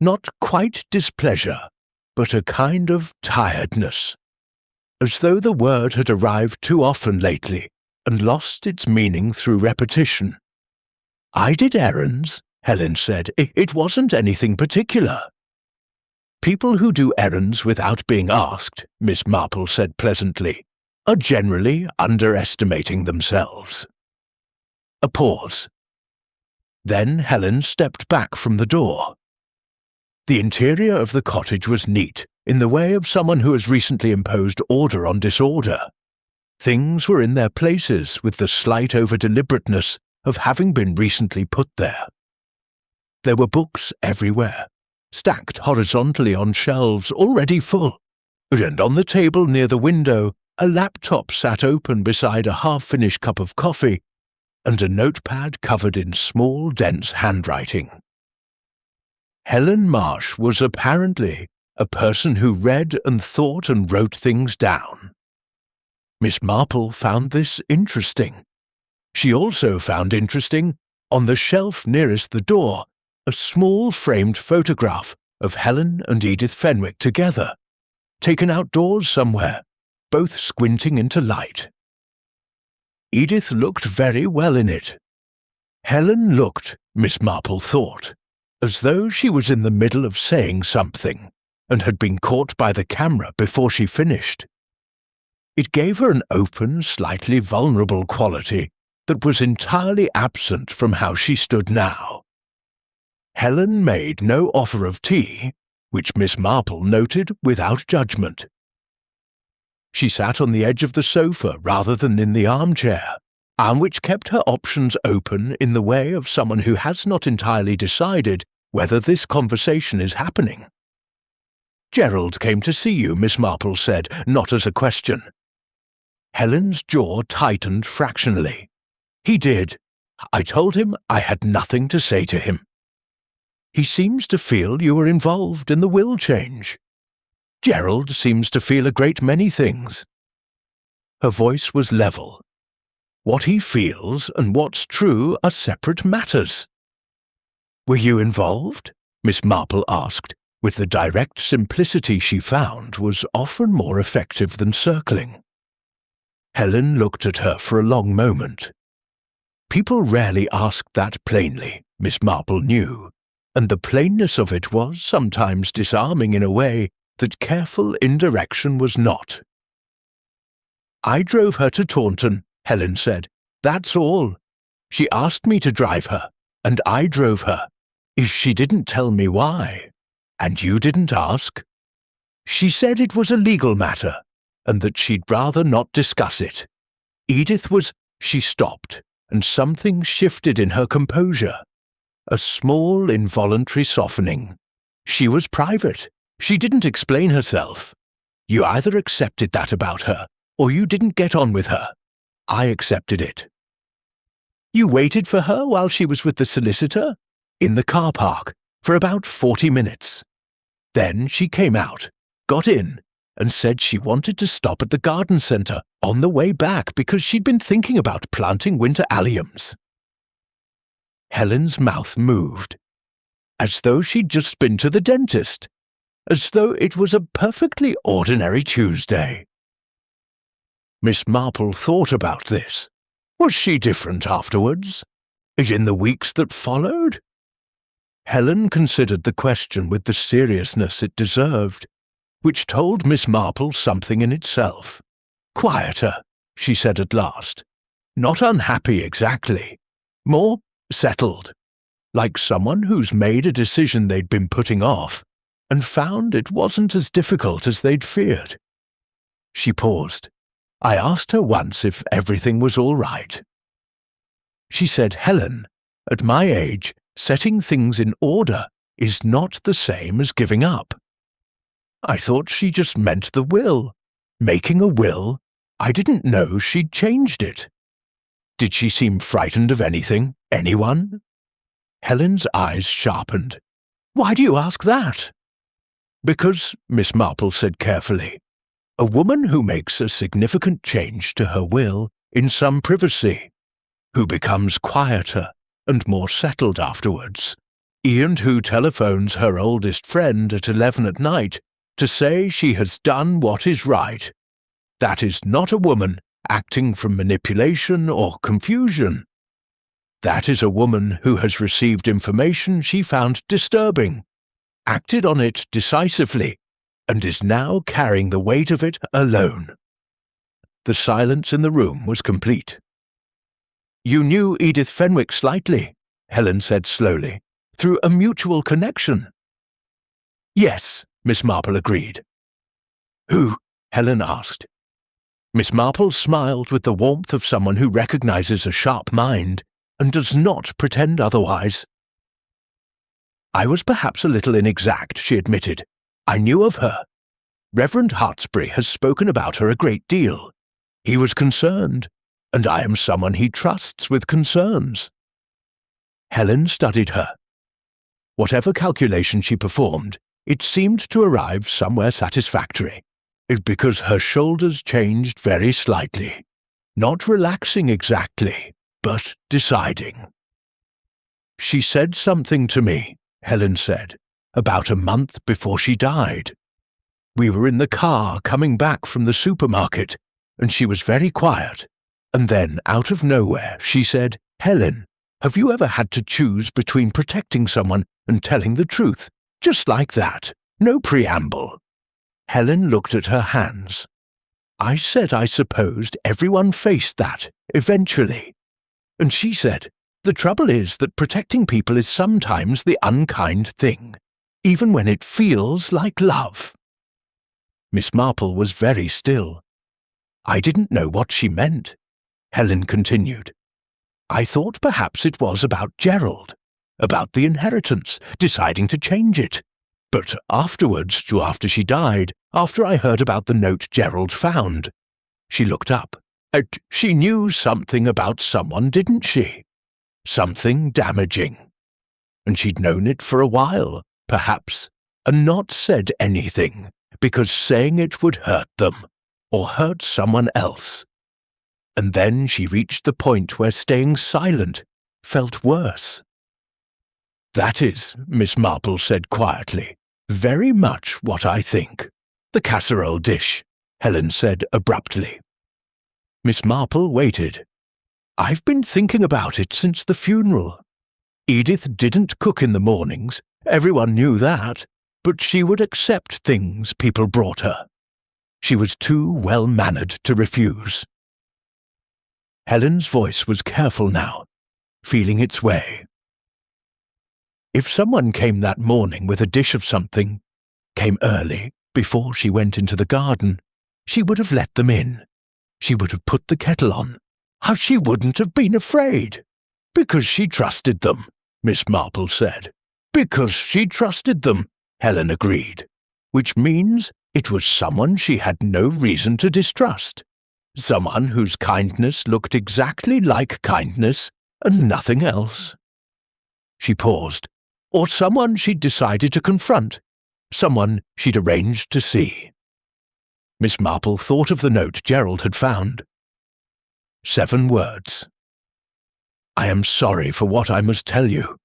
Not quite displeasure, but a kind of tiredness, as though the word had arrived too often lately and lost its meaning through repetition. "I did errands," Helen said. It wasn't anything particular." "People who do errands without being asked," Miss Marple said pleasantly, "are generally underestimating themselves." A pause. Then Helen stepped back from the door. The interior of the cottage was neat, in the way of someone who has recently imposed order on disorder. Things were in their places with the slight over-deliberateness of having been recently put there. There were books everywhere, stacked horizontally on shelves already full, and on the table near the window a laptop sat open beside a half-finished cup of coffee and a notepad covered in small, dense handwriting. Helen Marsh was apparently a person who read and thought and wrote things down. Miss Marple found this interesting. She also found interesting, on the shelf nearest the door, a small framed photograph of Helen and Edith Fenwick together, taken outdoors somewhere, both squinting into light. Edith looked very well in it. Helen looked, Miss Marple thought, as though she was in the middle of saying something, and had been caught by the camera before she finished. It gave her an open, slightly vulnerable quality that was entirely absent from how she stood now. Helen made no offer of tea, which Miss Marple noted without judgment. She sat on the edge of the sofa rather than in the armchair, and which kept her options open in the way of someone who has not entirely decided whether this conversation is happening. "Gerald came to see you," Miss Marple said, not as a question. Helen's jaw tightened fractionally. "He did. I told him I had nothing to say to him." "He seems to feel you were involved in the will change." Gerald seems to feel a great many things." Her voice was level. "What he feels and what's true are separate matters." "Were you involved?" Miss Marple asked, with the direct simplicity she found was often more effective than circling. Helen looked at her for a long moment. People rarely asked that plainly, Miss Marple knew, and the plainness of it was sometimes disarming in a way that careful indirection was not. "I drove her to Taunton," Helen said. "That's all. She asked me to drive her, and I drove her. She didn't tell me why. And you didn't ask? She said it was a legal matter, and that she'd rather not discuss it. Edith was—" She stopped, and something shifted in her composure. A small, involuntary softening. She was private. She didn't explain herself. You either accepted that about her, or you didn't get on with her. I accepted it. "You waited for her while she was with the solicitor?" "In the car park, for about 40 minutes. Then she came out, got in, and said she wanted to stop at the garden centre on the way back because she'd been thinking about planting winter alliums." Helen's mouth moved, as though she'd just been to the dentist, as though it was a perfectly ordinary Tuesday. Miss Marple thought about this. Was she different afterwards? In the weeks that followed? Helen considered the question with the seriousness it deserved, which told Miss Marple something in itself. "Quieter," she said at last. "Not unhappy exactly. More settled. Like someone who's made a decision they'd been putting off and found it wasn't as difficult as they'd feared." She paused. "I asked her once if everything was all right. She said, 'Helen, at my age, setting things in order is not the same as giving up.' I thought she just meant the will. Making a will. I didn't know she'd changed it." "Did she seem frightened of anything? Anyone?" Helen's eyes sharpened. "Why do you ask that?" "Because," Miss Marple said carefully, "a woman who makes a significant change to her will in some privacy, who becomes quieter and more settled afterwards, and who telephones her oldest friend at 11 at night to say she has done what is right, that is not a woman acting from manipulation or confusion. That is a woman who has received information she found disturbing, acted on it decisively, and is now carrying the weight of it alone." The silence in the room was complete. "You knew Edith Fenwick slightly," Helen said slowly, "through a mutual connection." "Yes," Miss Marple agreed. "Who?" Helen asked. Miss Marple smiled with the warmth of someone who recognizes a sharp mind and does not pretend otherwise. "I was perhaps a little inexact," she admitted. "I knew of her. Reverend Hartsbury has spoken about her a great deal. He was concerned, and I am someone he trusts with concerns." Helen studied her. Whatever calculation she performed, it seemed to arrive somewhere satisfactory, because her shoulders changed very slightly, not relaxing exactly, but deciding. "She said something to me," Helen said, "about a month before she died. We were in the car coming back from the supermarket, and she was very quiet. And then, out of nowhere, she said, 'Helen, have you ever had to choose between protecting someone and telling the truth? Just like that. No preamble.' Helen looked at her hands. I said I supposed everyone faced that, eventually. And she said, 'The trouble is that protecting people is sometimes the unkind thing, even when it feels like love.'" Miss Marple was very still. "I didn't know what she meant," Helen continued. "I thought perhaps it was about Gerald, about the inheritance, deciding to change it. But afterwards, after she died, after I heard about the note Gerald found," she looked up. "She knew something about someone, didn't she? Something damaging. And she'd known it for a while, perhaps, and not said anything, because saying it would hurt them, or hurt someone else. And then she reached the point where staying silent felt worse. "That is," Miss Marple said quietly, "very much what I think." "The casserole dish," Helen said abruptly. Miss Marple waited. "I've been thinking about it since the funeral. Edith didn't cook in the mornings, everyone knew that, but she would accept things people brought her. She was too well-mannered to refuse." Helen's voice was careful now, feeling its way. If someone came that morning with a dish of something, came early, before she went into the garden, she would have let them in. She would have put the kettle on. How she wouldn't have been afraid. "Because she trusted them," Miss Marple said. "Because she trusted them," Helen agreed, which means it was someone she had no reason to distrust. Someone whose kindness looked exactly like kindness and nothing else. She paused. Or someone she'd decided to confront. Someone she'd arranged to see. Miss Marple thought of the note Gerald had found. 7 words. "I am sorry for what I must tell you."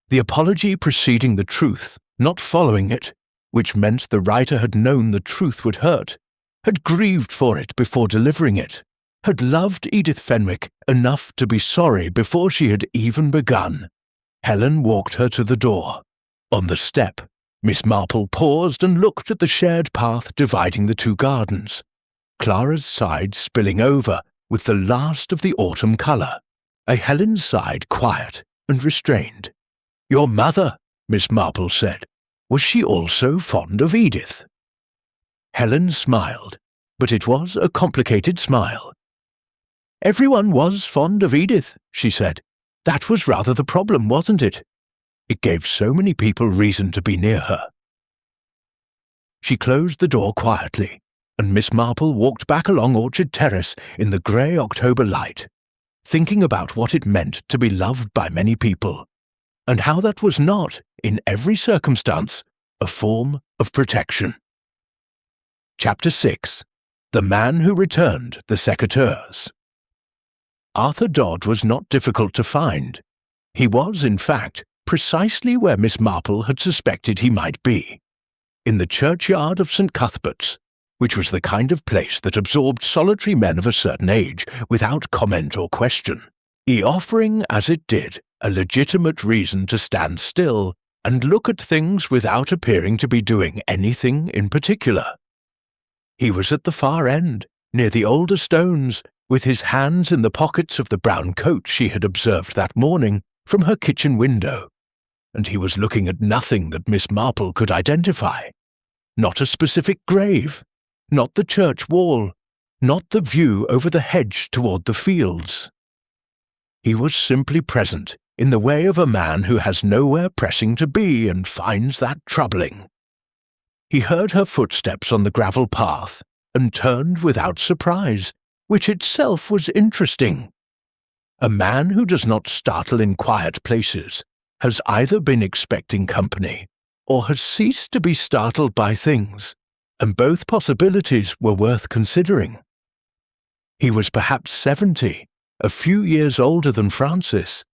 The apology preceding the truth, not following it, which meant the writer had known the truth would hurt, had grieved for it before delivering it, had loved Edith Fenwick enough to be sorry before she had even begun. Helen walked her to the door. On the step, Miss Marple paused and looked at the shared path dividing the 2 gardens, Clara's side spilling over with the last of the autumn colour, Helen's side quiet and restrained. "Your mother," Miss Marple said, "was she also fond of Edith?" Helen smiled, but it was a complicated smile. "Everyone was fond of Edith," she said. "That was rather the problem, wasn't it? It gave so many people reason to be near her." She closed the door quietly, and Miss Marple walked back along Orchard Terrace in the grey October light, thinking about what it meant to be loved by many people, and how that was not, in every circumstance, a form of protection. Chapter 6. The Man Who Returned the Secateurs. Arthur Dodd was not difficult to find. He was, in fact, precisely where Miss Marple had suspected he might be, in the churchyard of St. Cuthbert's, which was the kind of place that absorbed solitary men of a certain age without comment or question, offering, as it did, a legitimate reason to stand still and look at things without appearing to be doing anything in particular. He was at the far end, near the older stones, with his hands in the pockets of the brown coat she had observed that morning from her kitchen window, and he was looking at nothing that Miss Marple could identify. Not a specific grave, not the church wall, not the view over the hedge toward the fields. He was simply present, in the way of a man who has nowhere pressing to be and finds that troubling. He heard her footsteps on the gravel path and turned without surprise, which itself was interesting. A man who does not startle in quiet places has either been expecting company or has ceased to be startled by things, and both possibilities were worth considering. He was perhaps 70, a few years older than Francis,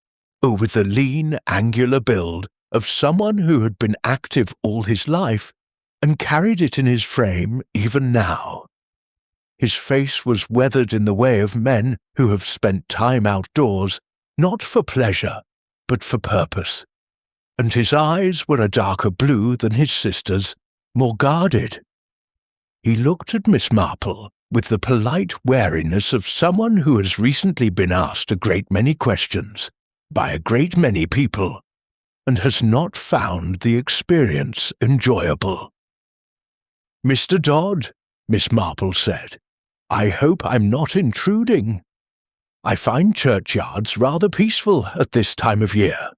or with the lean, angular build of someone who had been active all his life and carried it in his frame even now. His face was weathered in the way of men who have spent time outdoors, not for pleasure, but for purpose, and his eyes were a darker blue than his sister's, more guarded. He looked at Miss Marple with the polite wariness of someone who has recently been asked a great many questions by a great many people, and has not found the experience enjoyable. "Mr. Dodd," Miss Marple said, "I hope I'm not intruding. I find churchyards rather peaceful at this time of year.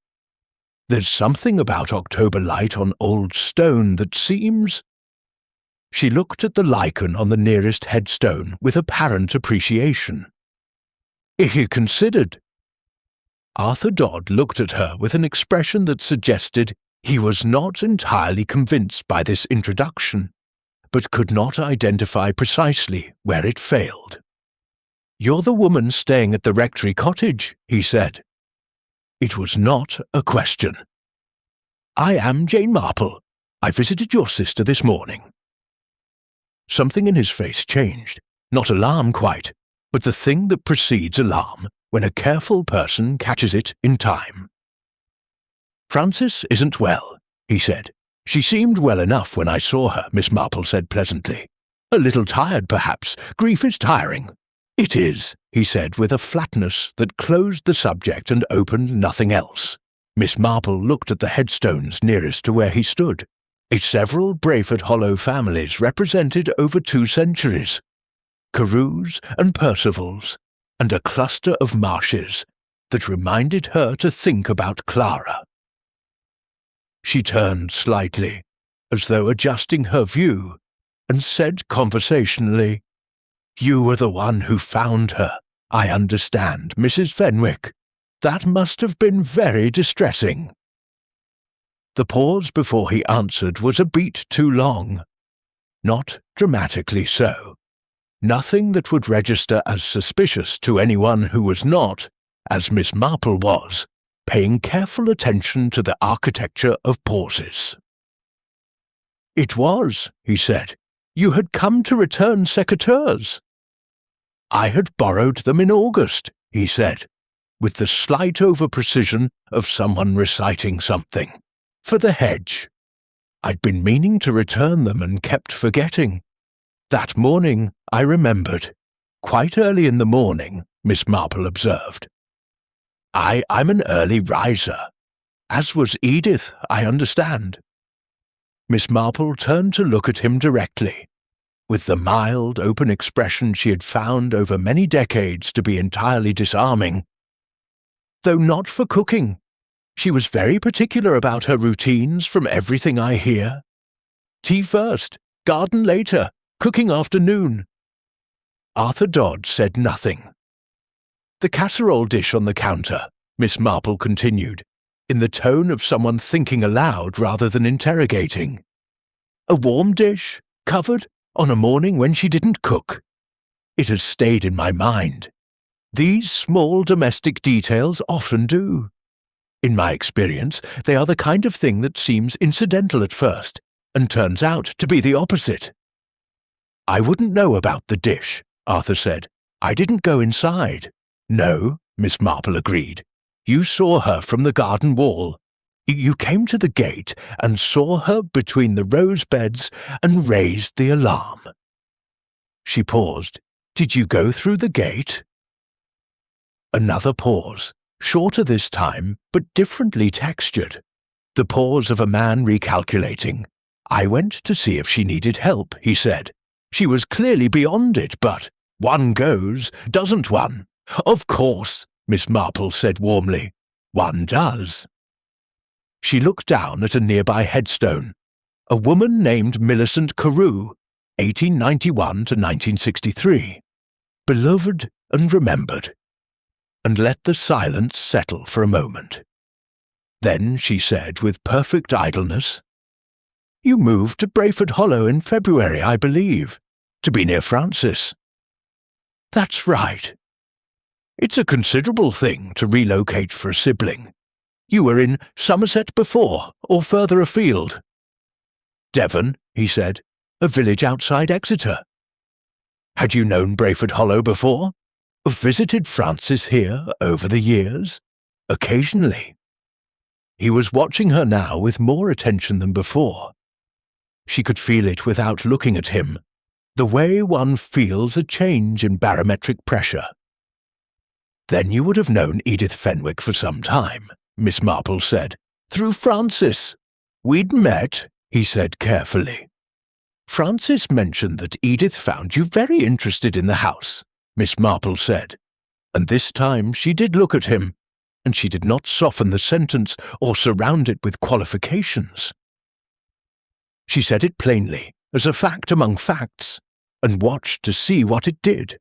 There's something about October light on old stone that seems—" She looked at the lichen on the nearest headstone with apparent appreciation. "He considered." Arthur Dodd looked at her with an expression that suggested he was not entirely convinced by this introduction, but could not identify precisely where it failed. "You're the woman staying at the rectory cottage," he said. It was not a question. "I am Jane Marple. I visited your sister this morning." Something in his face changed, not alarm quite, but the thing that precedes alarm when a careful person catches it in time. "Frances isn't well," he said. "She seemed well enough when I saw her," Miss Marple said pleasantly. "A little tired, perhaps. Grief is tiring." "It is," he said with a flatness that closed the subject and opened nothing else. Miss Marple looked at the headstones nearest to where he stood. Several Brayford Hollow families represented over 2 centuries. Carews and Percivals, and a cluster of marshes that reminded her to think about Claraara. She turned slightly, as though adjusting her view, and said conversationally, "You were the one who found her, I understand, Mrs. Fenwick. That must have been very distressing." The pause before he answered was a beat too long. Not dramatically so. Nothing that would register as suspicious to anyone who was not, as Miss Marple was, paying careful attention to the architecture of pauses. "It was," he said. "You had come to return secateurs." "I had borrowed them in August," he said, with the slight over-precision of someone reciting something, "for the hedge. I'd been meaning to return them and kept forgetting. That morning I remembered. Quite early in the morning," Miss Marple observed. I'm an early riser. As was Edith, I understand." Miss Marple turned to look at him directly, with the mild, open expression she had found over many decades to be entirely disarming. "Though not for cooking. She was very particular about her routines, from everything I hear. Tea first, garden later, cooking afternoon." Arthur Dodd said nothing. "The casserole dish on the counter," Miss Marple continued, in the tone of someone thinking aloud rather than interrogating. "A warm dish, covered, on a morning when she didn't cook. It has stayed in my mind. These small domestic details often do. In my experience, they are the kind of thing that seems incidental at first, and turns out to be the opposite." "I wouldn't know about the dish," Arthur said. "I didn't go inside." "No," Miss Marple agreed. "You saw her from the garden wall. You came to the gate and saw her between the rose beds and raised the alarm." She paused. "Did you go through the gate?" Another pause, shorter this time, but differently textured. The pause of a man recalculating. "I went to see if she needed help," he said. "She was clearly beyond it, but one goes, doesn't one?" "Of course," Miss Marple said warmly. "One does." She looked down at a nearby headstone. A woman named Millicent Carew, 1891 to 1963. Beloved and remembered. And let the silence settle for a moment. Then she said with perfect idleness, "You moved to Brayford Hollow in February, I believe, to be near Frances." "That's right." "It's a considerable thing to relocate for a sibling. You were in Somerset before, or further afield?" "Devon," he said, "a village outside Exeter." "Had you known Brayford Hollow before? Visited Frances here over the years?" "Occasionally." He was watching her now with more attention than before. She could feel it without looking at him, the way one feels a change in barometric pressure. "Then you would have known Edith Fenwick for some time," Miss Marple said. "Through Frances." "We'd met," he said carefully. "Frances mentioned that Edith found you very interested in the house," Miss Marple said, and this time she did look at him, and she did not soften the sentence or surround it with qualifications. She said it plainly, as a fact among facts, and watched to see what it did.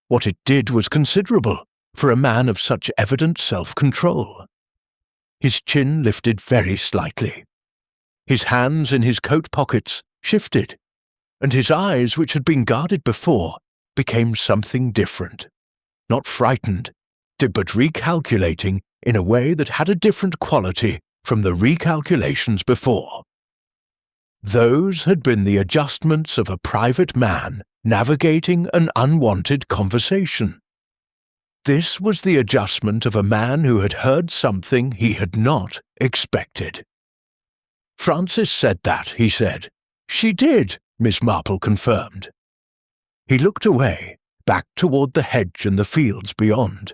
What it did was considerable for a man of such evident self-control. His chin lifted very slightly. His hands in his coat pockets shifted. and his eyes, which had been guarded before, became something different. Not frightened, but recalculating in a way that had a different quality from the recalculations before. Those had been the adjustments of a private man navigating an unwanted conversation. This was the adjustment of a man who had heard something he had not expected. "Frances said that," he said. "She did," Miss Marple confirmed. He looked away, back toward the hedge and the fields beyond.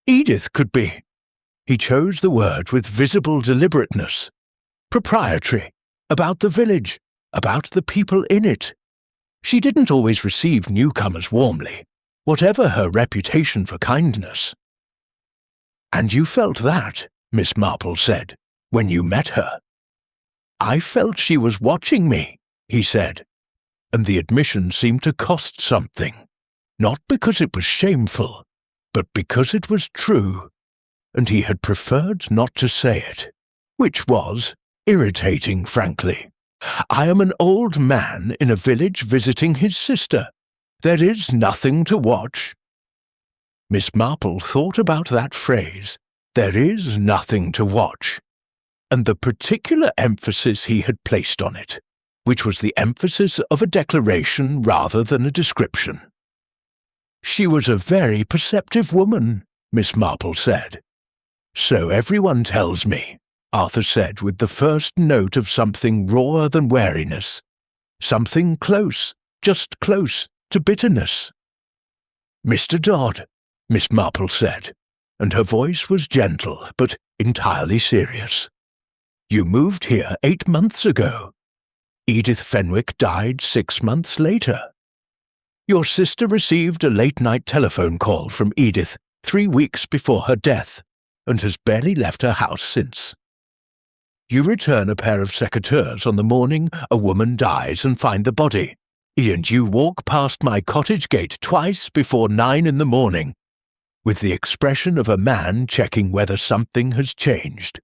"Edith could be." He chose the word with visible deliberateness. "Proprietary, about the village, about the people in it. She didn't always receive newcomers warmly, whatever her reputation for kindness." "And you felt that," Miss Marple said, "when you met her." "I felt she was watching me," he said, and the admission seemed to cost something, not because it was shameful, but because it was true, and he had preferred not to say it, which was irritating, frankly. "I am an old man in a village visiting his sister. There is nothing to watch." Miss Marple thought about that phrase, "there is nothing to watch," and the particular emphasis he had placed on it, which was the emphasis of a declaration rather than a description. "She was a very perceptive woman," Miss Marple said. "So everyone tells me," Arthur said with the first note of something rawer than wariness, something close, just close, to bitterness. "Mr. Dodd," Miss Marple said, and her voice was gentle but entirely serious. "You moved here 8 months ago. Edith Fenwick died 6 months later. Your sister received a late-night telephone call from Edith 3 weeks before her death, and has barely left her house since. You return a pair of secateurs on the morning a woman dies and find the body, and you walk past my cottage gate twice before 9 in the morning, with the expression of a man checking whether something has changed."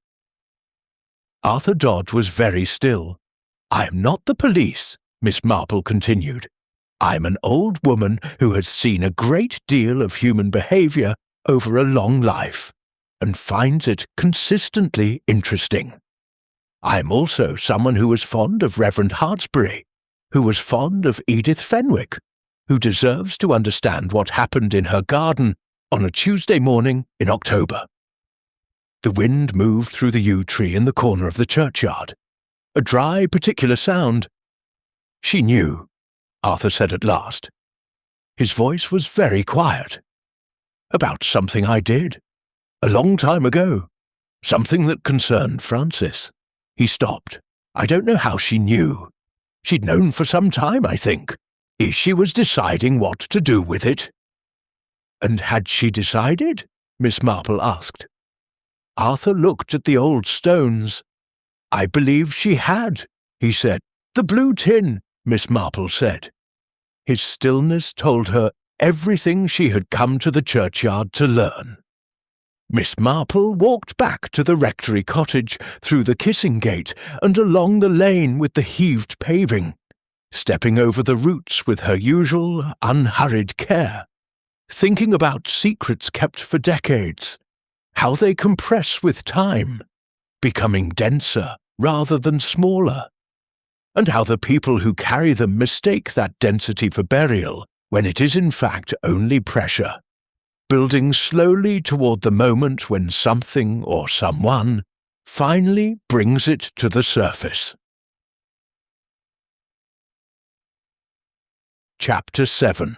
Arthur Dodd was very still. "I am not the police," Miss Marple continued. "I'm an old woman who has seen a great deal of human behaviour over a long life, and finds it consistently interesting. I am also someone who was fond of Reverend Hartsbury, who was fond of Edith Fenwick, who deserves to understand what happened in her garden on a Tuesday morning in October." The wind moved through the yew tree in the corner of the churchyard. A dry, particular sound. "She knew," Arthur said at last. His voice was very quiet. "About something I did. A long time ago. Something that concerned Frances." He stopped. "I don't know how she knew. She'd known for some time, I think. She was deciding what to do with it." "And had she decided?" Miss Marple asked. Arthur looked at the old stones. "I believe she had," he said. "The blue tin," Miss Marple said. His stillness told her everything she had come to the churchyard to learn. Miss Marple walked back to the rectory cottage through the kissing gate and along the lane with the heaved paving, stepping over the roots with her usual unhurried care, thinking about secrets kept for decades, how they compress with time, becoming denser rather than smaller, and how the people who carry them mistake that density for burial when it is in fact only pressure, building slowly toward the moment when something or someone finally brings it to the surface. Chapter 7.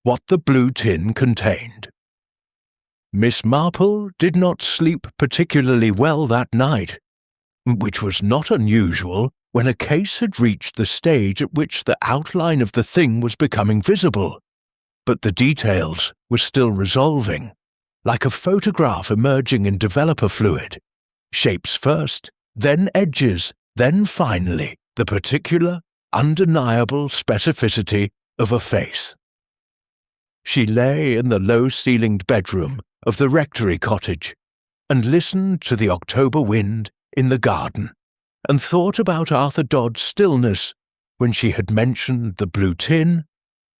What the Blue Tin Contained. Miss Marple did not sleep particularly well that night, which was not unusual when a case had reached the stage at which the outline of the thing was becoming visible, but the details were still resolving, like a photograph emerging in developer fluid, shapes first, then edges, then finally the particular, undeniable specificity of a face. She lay in the low-ceilinged bedroom of the rectory cottage and listened to the October wind in the garden, and thought about Arthur Dodd's stillness when she had mentioned the blue tin,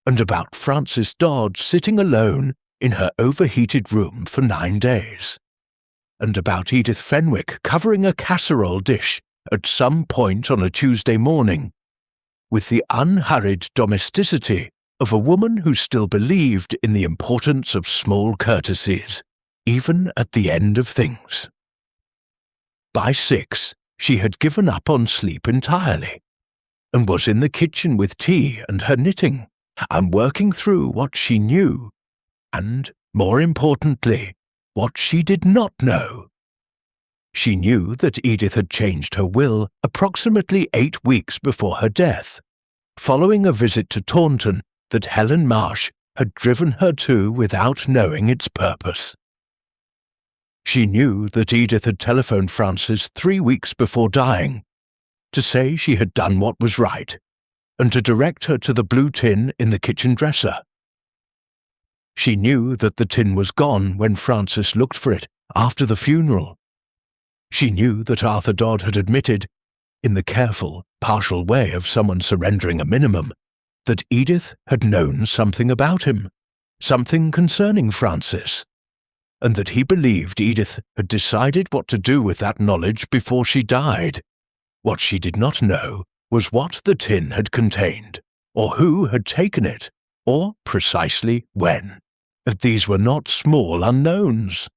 and about Frances Dodd sitting alone in her overheated room for 9 days, and about Edith Fenwick covering a casserole dish at some point on a Tuesday morning, with the unhurried domesticity of a woman who still believed in the importance of small courtesies, even at the end of things. By 6, she had given up on sleep entirely, and was in the kitchen with tea and her knitting, and working through what she knew, and, more importantly, what she did not know. She knew that Edith had changed her will approximately 8 weeks before her death, following a visit to Taunton that Helen Marsh had driven her to without knowing its purpose. She knew that Edith had telephoned Frances 3 weeks before dying to say she had done what was right, and to direct her to the blue tin in the kitchen dresser. She knew that the tin was gone when Frances looked for it after the funeral. She knew that Arthur Dodd had admitted, in the careful, partial way of someone surrendering a minimum, that Edith had known something about him, something concerning Frances, and that he believed Edith had decided what to do with that knowledge before she died. What she did not know was what the tin had contained, or who had taken it, or precisely when. These were not small unknowns.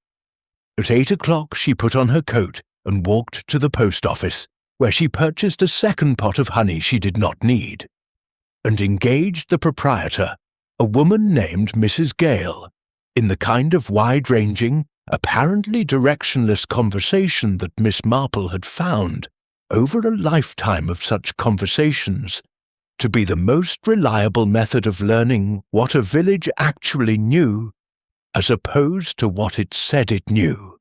At 8 o'clock she put on her coat and walked to the post office, where she purchased a second pot of honey she did not need, and engaged the proprietor, a woman named Mrs. Gale, in the kind of wide-ranging, apparently directionless conversation that Miss Marple had found, over a lifetime of such conversations, to be the most reliable method of learning what a village actually knew, as opposed to what it said it knew.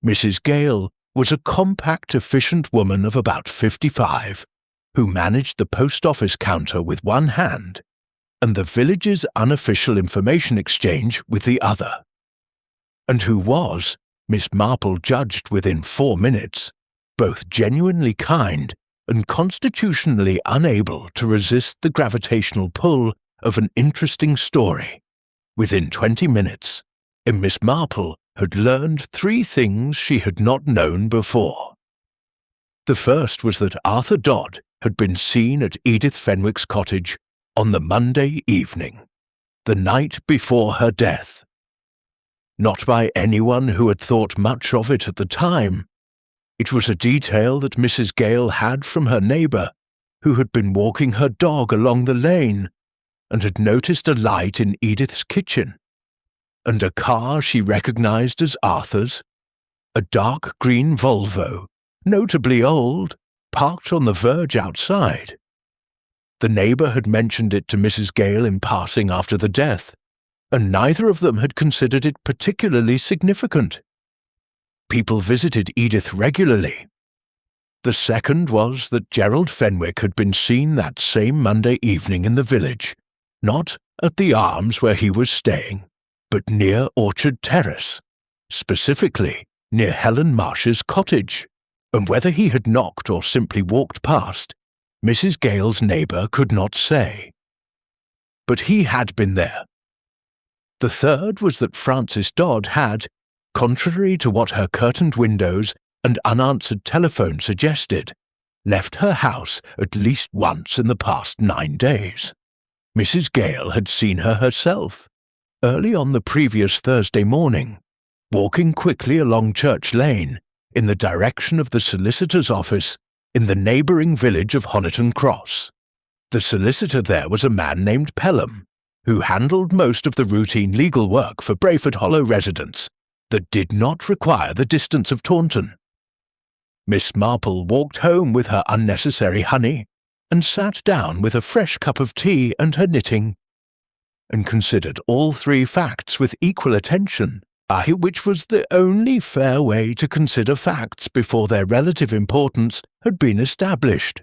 Mrs. Gale was a compact, efficient woman of about 55, who managed the post office counter with one hand, and the village's unofficial information exchange with the other, and who was, Miss Marple judged within 4 minutes, both genuinely kind and constitutionally unable to resist the gravitational pull of an interesting story. Within 20 minutes, and Miss Marple had learned 3 things she had not known before. The first was that Arthur Dodd had been seen at Edith Fenwick's cottage on the Monday evening, the night before her death. Not by anyone who had thought much of it at the time. It was a detail that Mrs. Gale had from her neighbour, who had been walking her dog along the lane, and had noticed a light in Edith's kitchen, and a car she recognised as Arthur's, a dark green Volvo, notably old, parked on the verge outside. The neighbour had mentioned it to Mrs. Gale in passing after the death, and neither of them had considered it particularly significant. People visited Edith regularly. The second was that Gerald Fenwick had been seen that same Monday evening in the village, not at the Arms where he was staying, but near Orchard Terrace, specifically near Helen Marsh's cottage, and whether he had knocked or simply walked past, Mrs. Gale's neighbour could not say. But he had been there. The third was that Frances Dodd had, contrary to what her curtained windows and unanswered telephone suggested, left her house at least once in the past 9 days. Mrs. Gale had seen her herself, early on the previous Thursday morning, walking quickly along Church Lane in the direction of the solicitor's office in the neighbouring village of Honiton Cross. The solicitor there was a man named Pelham, who handled most of the routine legal work for Brayford Hollow residents that did not require the distance of Taunton. Miss Marple walked home with her unnecessary honey, and sat down with a fresh cup of tea and her knitting, and considered all 3 facts with equal attention, which was the only fair way to consider facts before their relative importance had been established.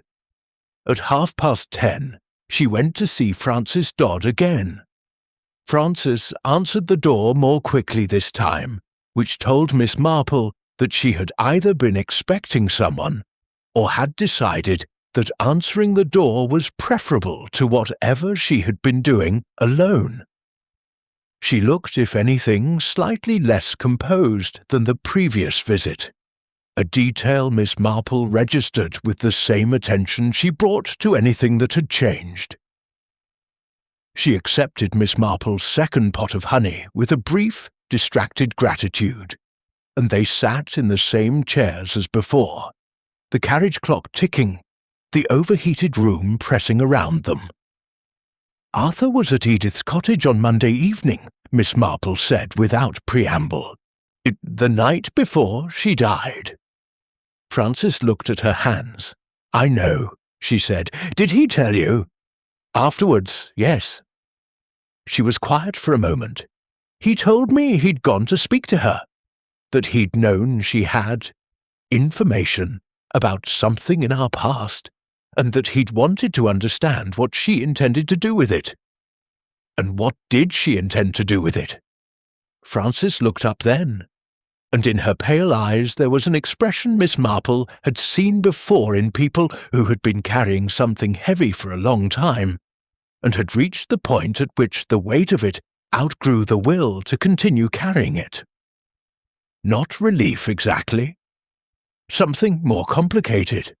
At 10:30, she went to see Frances Dodd again. Frances answered the door more quickly this time, which told Miss Marple that she had either been expecting someone or had decided that answering the door was preferable to whatever she had been doing alone. She looked, if anything, slightly less composed than the previous visit, a detail Miss Marple registered with the same attention she brought to anything that had changed. She accepted Miss Marple's second pot of honey with a brief, distracted gratitude, and they sat in the same chairs as before, the carriage clock ticking, the overheated room pressing around them. Arthur was at Edith's cottage on Monday evening, Miss Marple said without preamble. The night before she died. Frances looked at her hands. I know, she said. Did he tell you? Afterwards, yes. She was quiet for a moment. He told me he'd gone to speak to her, that he'd known she had information about something in our past, and that he'd wanted to understand what she intended to do with it. And what did she intend to do with it? Frances looked up then, and in her pale eyes there was an expression Miss Marple had seen before in people who had been carrying something heavy for a long time, and had reached the point at which the weight of it outgrew the will to continue carrying it. Not relief exactly. Something more complicated.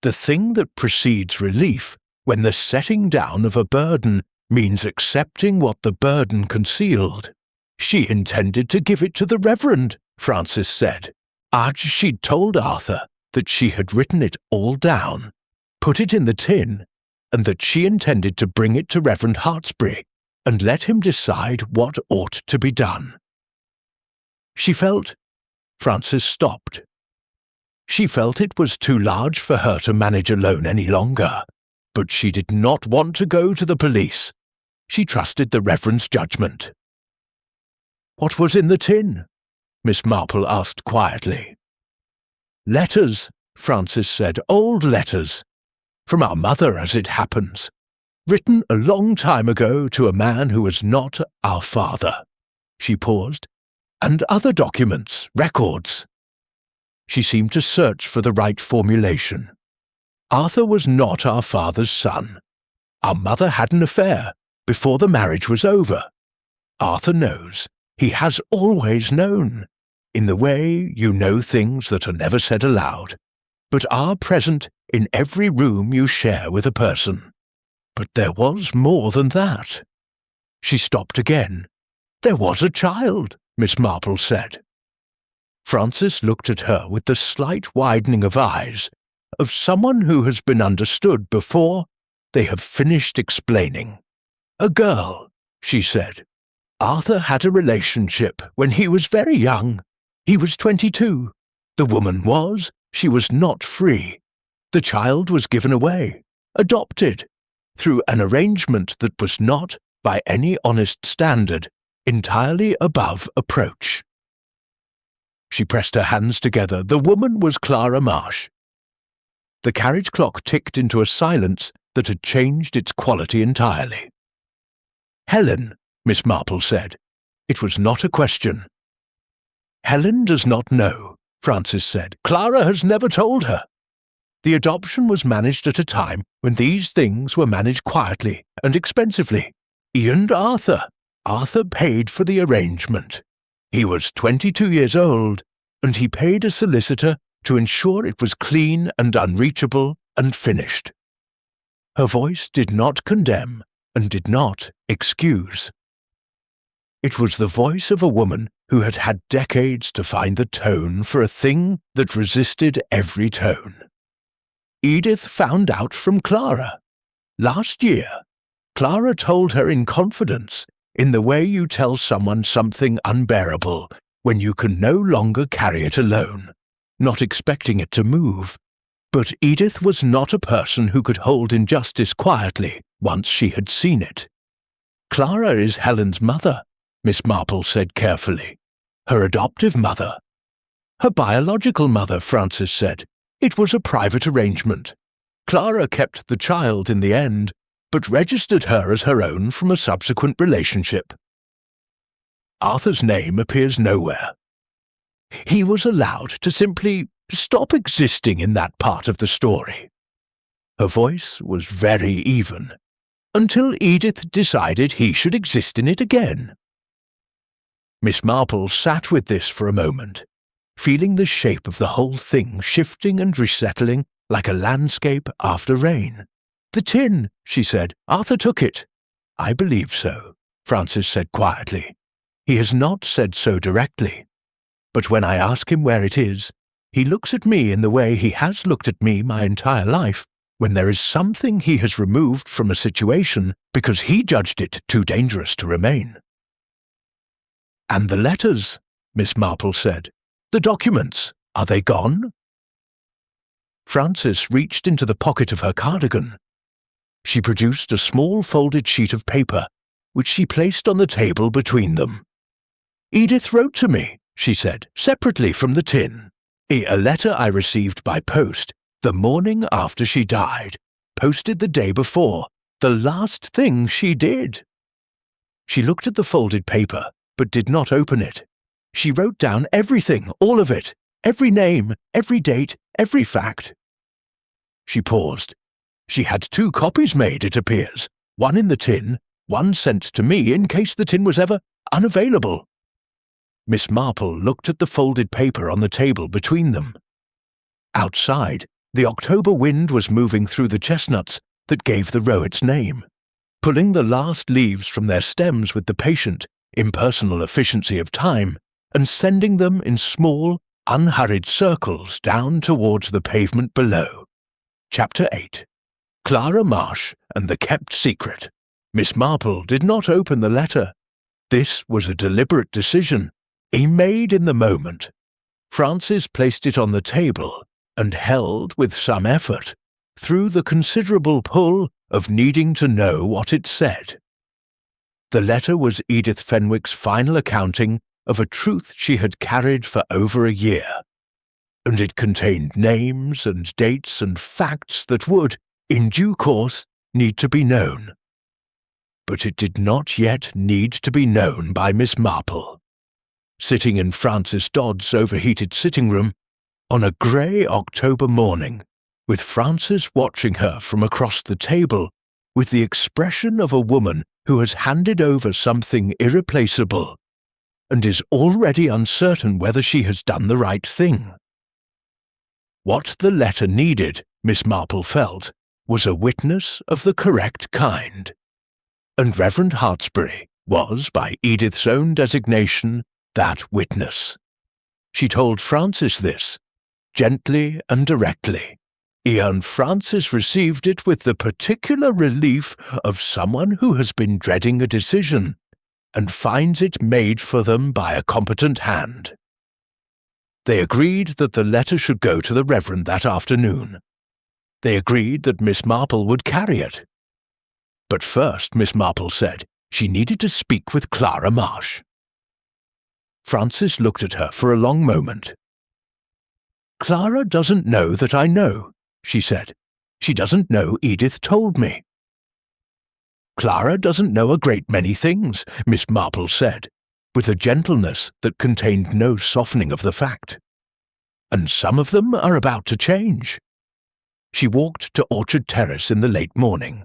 The thing that precedes relief, when the setting down of a burden means accepting what the burden concealed. She intended to give it to the Reverend, Frances said. She'd told Arthur that she had written it all down, put it in the tin, and that she intended to bring it to Reverend Hartsbury and let him decide what ought to be done. She felt— Frances stopped. She felt it was too large for her to manage alone any longer, but she did not want to go to the police. She trusted the Reverend's judgment. What was in the tin? Miss Marple asked quietly. Letters, Frances said, old letters. From our mother, as it happens. Written a long time ago to a man who was not our father. She paused. And other documents, records. She seemed to search for the right formulation. Arthur was not our father's son. Our mother had an affair before the marriage was over. Arthur knows. He has always known, in the way you know things that are never said aloud, but are present in every room you share with a person. But there was more than that. She stopped again. There was a child, Miss Marple said. Frances looked at her with the slight widening of eyes of someone who has been understood before they have finished explaining. A girl, she said. Arthur had a relationship when he was very young. He was 22. The woman was. She was not free. The child was given away, adopted, through an arrangement that was not, by any honest standard, entirely above approach. She pressed her hands together. The woman was Clara Marsh. The carriage clock ticked into a silence that had changed its quality entirely. Helen, Miss Marple said. It was not a question. Helen does not know, Frances said. Clara has never told her. The adoption was managed at a time when these things were managed quietly and expensively. And Arthur paid for the arrangement. He was 22 years old, and he paid a solicitor to ensure it was clean and unreachable and finished. Her voice did not condemn and did not excuse. It was the voice of a woman who had had decades to find the tone for a thing that resisted every tone. Edith found out from Clara. Last year, Clara told her in confidence, in the way you tell someone something unbearable when you can no longer carry it alone, not expecting it to move. But Edith was not a person who could hold injustice quietly once she had seen it. Clara is Helen's mother, Miss Marple said carefully. Her adoptive mother. Her biological mother, Frances said. It was a private arrangement. Clara kept the child in the end, but registered her as her own from a subsequent relationship. Arthur's name appears nowhere. He was allowed to simply stop existing in that part of the story. Her voice was very even, until Edith decided he should exist in it again. Miss Marple sat with this for a moment, feeling the shape of the whole thing shifting and resettling like a landscape after rain. "The tin," she said. "Arthur took it." "I believe so," Francis said quietly. "He has not said so directly. But when I ask him where it is, he looks at me in the way he has looked at me my entire life, when there is something he has removed from a situation because he judged it too dangerous to remain." "And the letters," Miss Marple said. "The documents, are they gone?" Frances reached into the pocket of her cardigan. She produced a small folded sheet of paper, which she placed on the table between them. "Edith wrote to me," she said, "separately from the tin. A letter I received by post the morning after she died, posted the day before, the last thing she did." She looked at the folded paper, but did not open it. She wrote down everything, all of it, every name, every date, every fact. She paused. She had 2 copies made, it appears, one in the tin, one sent to me in case the tin was ever unavailable. Miss Marple looked at the folded paper on the table between them. Outside, the October wind was moving through the chestnuts that gave the row its name, pulling the last leaves from their stems with the patient, impersonal efficiency of time, and sending them in small, unhurried circles down towards the pavement below. Chapter 8. Clara Marsh and the Kept Secret. Miss Marple did not open the letter. This was a deliberate decision, made in the moment. Frances placed it on the table and held with some effort, through the considerable pull of needing to know what it said. The letter was Edith Fenwick's final accounting of a truth she had carried for over a year, and it contained names and dates and facts that would, in due course, need to be known. But it did not yet need to be known by Miss Marple. Sitting in Francis Dodd's overheated sitting room, on a grey October morning, with Francis watching her from across the table, with the expression of a woman who has handed over something irreplaceable, and is already uncertain whether she has done the right thing. What the letter needed, Miss Marple felt, was a witness of the correct kind. And Reverend Hartsbury was, by Edith's own designation, that witness. She told Francis this, gently and directly, and Francis received it with the particular relief of someone who has been dreading a decision, and finds it made for them by a competent hand. They agreed that the letter should go to the Reverend that afternoon. They agreed that Miss Marple would carry it. But first, Miss Marple said, she needed to speak with Clara Marsh. Francis looked at her for a long moment. "Clara doesn't know that I know," she said. "She doesn't know Edith told me." "Clara doesn't know a great many things," Miss Marple said, with a gentleness that contained no softening of the fact. "And some of them are about to change." She walked to Orchard Terrace in the late morning,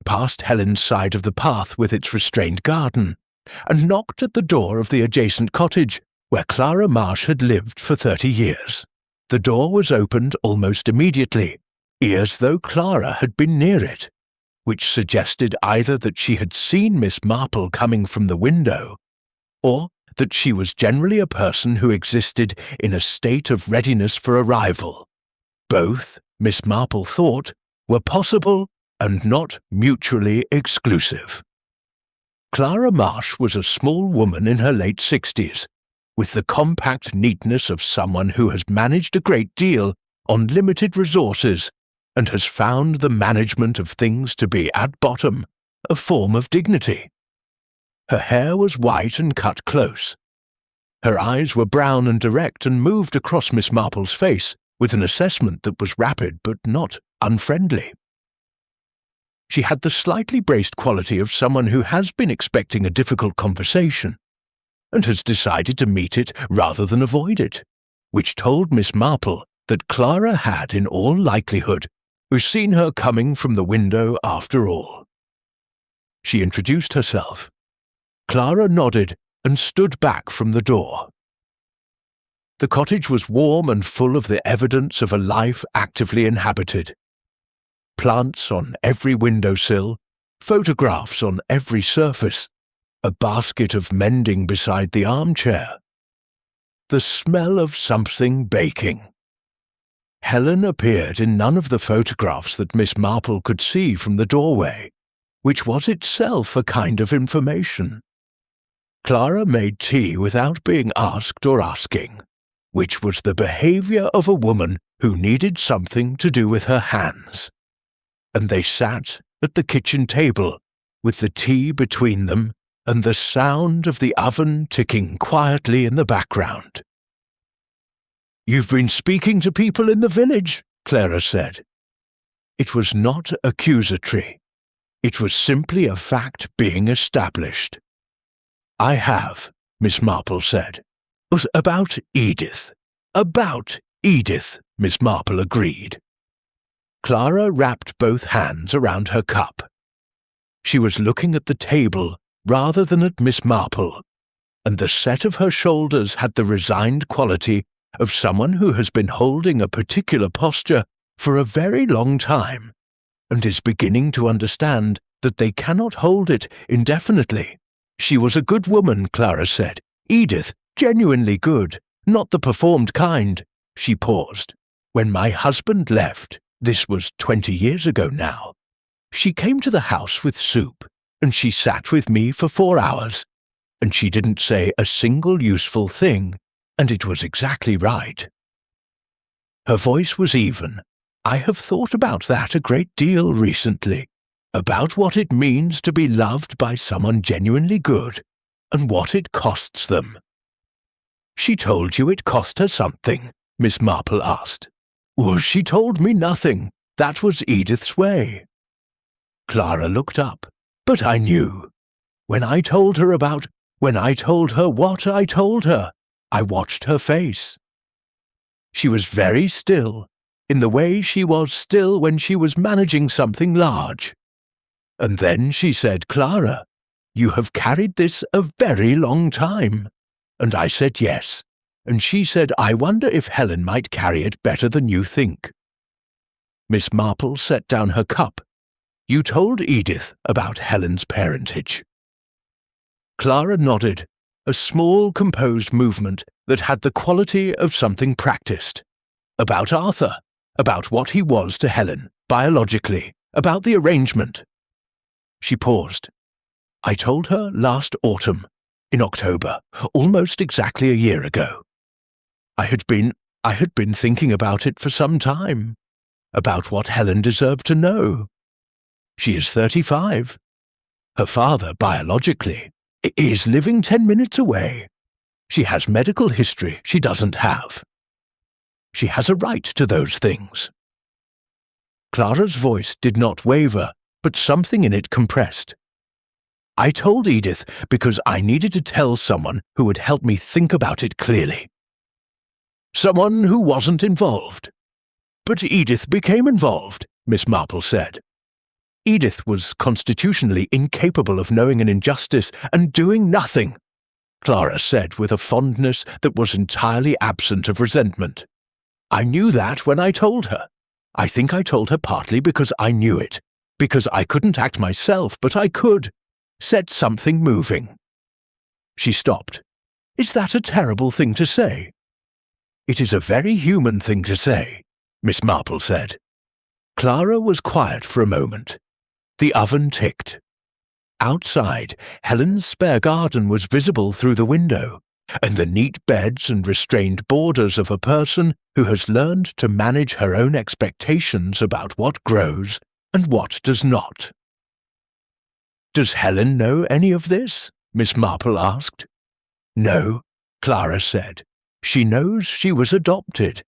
past Helen's side of the path with its restrained garden, and knocked at the door of the adjacent cottage where Clara Marsh had lived for 30 years. The door was opened almost immediately, as though Clara had been near it, which suggested either that she had seen Miss Marple coming from the window, or that she was generally a person who existed in a state of readiness for arrival. Both, Miss Marple thought, were possible and not mutually exclusive. Clara Marsh was a small woman in her late 60s, with the compact neatness of someone who has managed a great deal on limited resources and has found the management of things to be, at bottom, a form of dignity. Her hair was white and cut close. Her eyes were brown and direct and moved across Miss Marple's face with an assessment that was rapid but not unfriendly. She had the slightly braced quality of someone who has been expecting a difficult conversation and has decided to meet it rather than avoid it, which told Miss Marple that Clara had, in all likelihood, who's seen her coming from the window after all." She introduced herself. Clara nodded and stood back from the door. The cottage was warm and full of the evidence of a life actively inhabited. Plants on every windowsill, photographs on every surface, a basket of mending beside the armchair. The smell of something baking. Helen appeared in none of the photographs that Miss Marple could see from the doorway, which was itself a kind of information. Clara made tea without being asked or asking, which was the behaviour of a woman who needed something to do with her hands. And they sat at the kitchen table, with the tea between them and the sound of the oven ticking quietly in the background. "You've been speaking to people in the village," Clara said. It was not accusatory. It was simply a fact being established. "I have," Miss Marple said. "About Edith. About Edith," Miss Marple agreed. Clara wrapped both hands around her cup. She was looking at the table rather than at Miss Marple, and the set of her shoulders had the resigned quality of someone who has been holding a particular posture for a very long time, and is beginning to understand that they cannot hold it indefinitely. "She was a good woman," Clara said. "Edith, genuinely good, not the performed kind." She paused. "When my husband left, this was 20 years ago now, she came to the house with soup, and she sat with me for 4 hours, and she didn't say a single useful thing, and it was exactly right." Her voice was even. "I have thought about that a great deal recently, about what it means to be loved by someone genuinely good, and what it costs them." "She told you it cost her something?" Miss Marple asked. "Well, she told me nothing. That was Edith's way." Clara looked up. "But I knew. When I told her what I told her, I watched her face. She was very still, in the way she was still when she was managing something large. And then she said, 'Clara, you have carried this a very long time.' And I said yes, and she said, 'I wonder if Helen might carry it better than you think.'" Miss Marple set down her cup. "You told Edith about Helen's parentage." Clara nodded, a small composed movement that had the quality of something practiced. "About Arthur, about what he was to Helen, biologically, about the arrangement." She paused. "I told her last autumn, in October, almost exactly a year ago. I had been thinking about it for some time, about what Helen deserved to know. She is 35. Her father, biologically, is living 10 minutes away. She has medical history she doesn't have. She has a right to those things." Clara's voice did not waver, but something in it compressed. "I told Edith because I needed to tell someone who would help me think about it clearly. Someone who wasn't involved." "But Edith became involved," Miss Marple said. "Edith was constitutionally incapable of knowing an injustice and doing nothing," Clara said with a fondness that was entirely absent of resentment. "I knew that when I told her. I think I told her partly because I knew it, because I couldn't act myself, but I could. Set something moving." She stopped. "Is that a terrible thing to say?" "It is a very human thing to say," Miss Marple said. Clara was quiet for a moment. The oven ticked. Outside, Helen's spare garden was visible through the window, and the neat beds and restrained borders of a person who has learned to manage her own expectations about what grows and what does not. "Does Helen know any of this?" Miss Marple asked. "No," Clara said. "She knows she was adopted.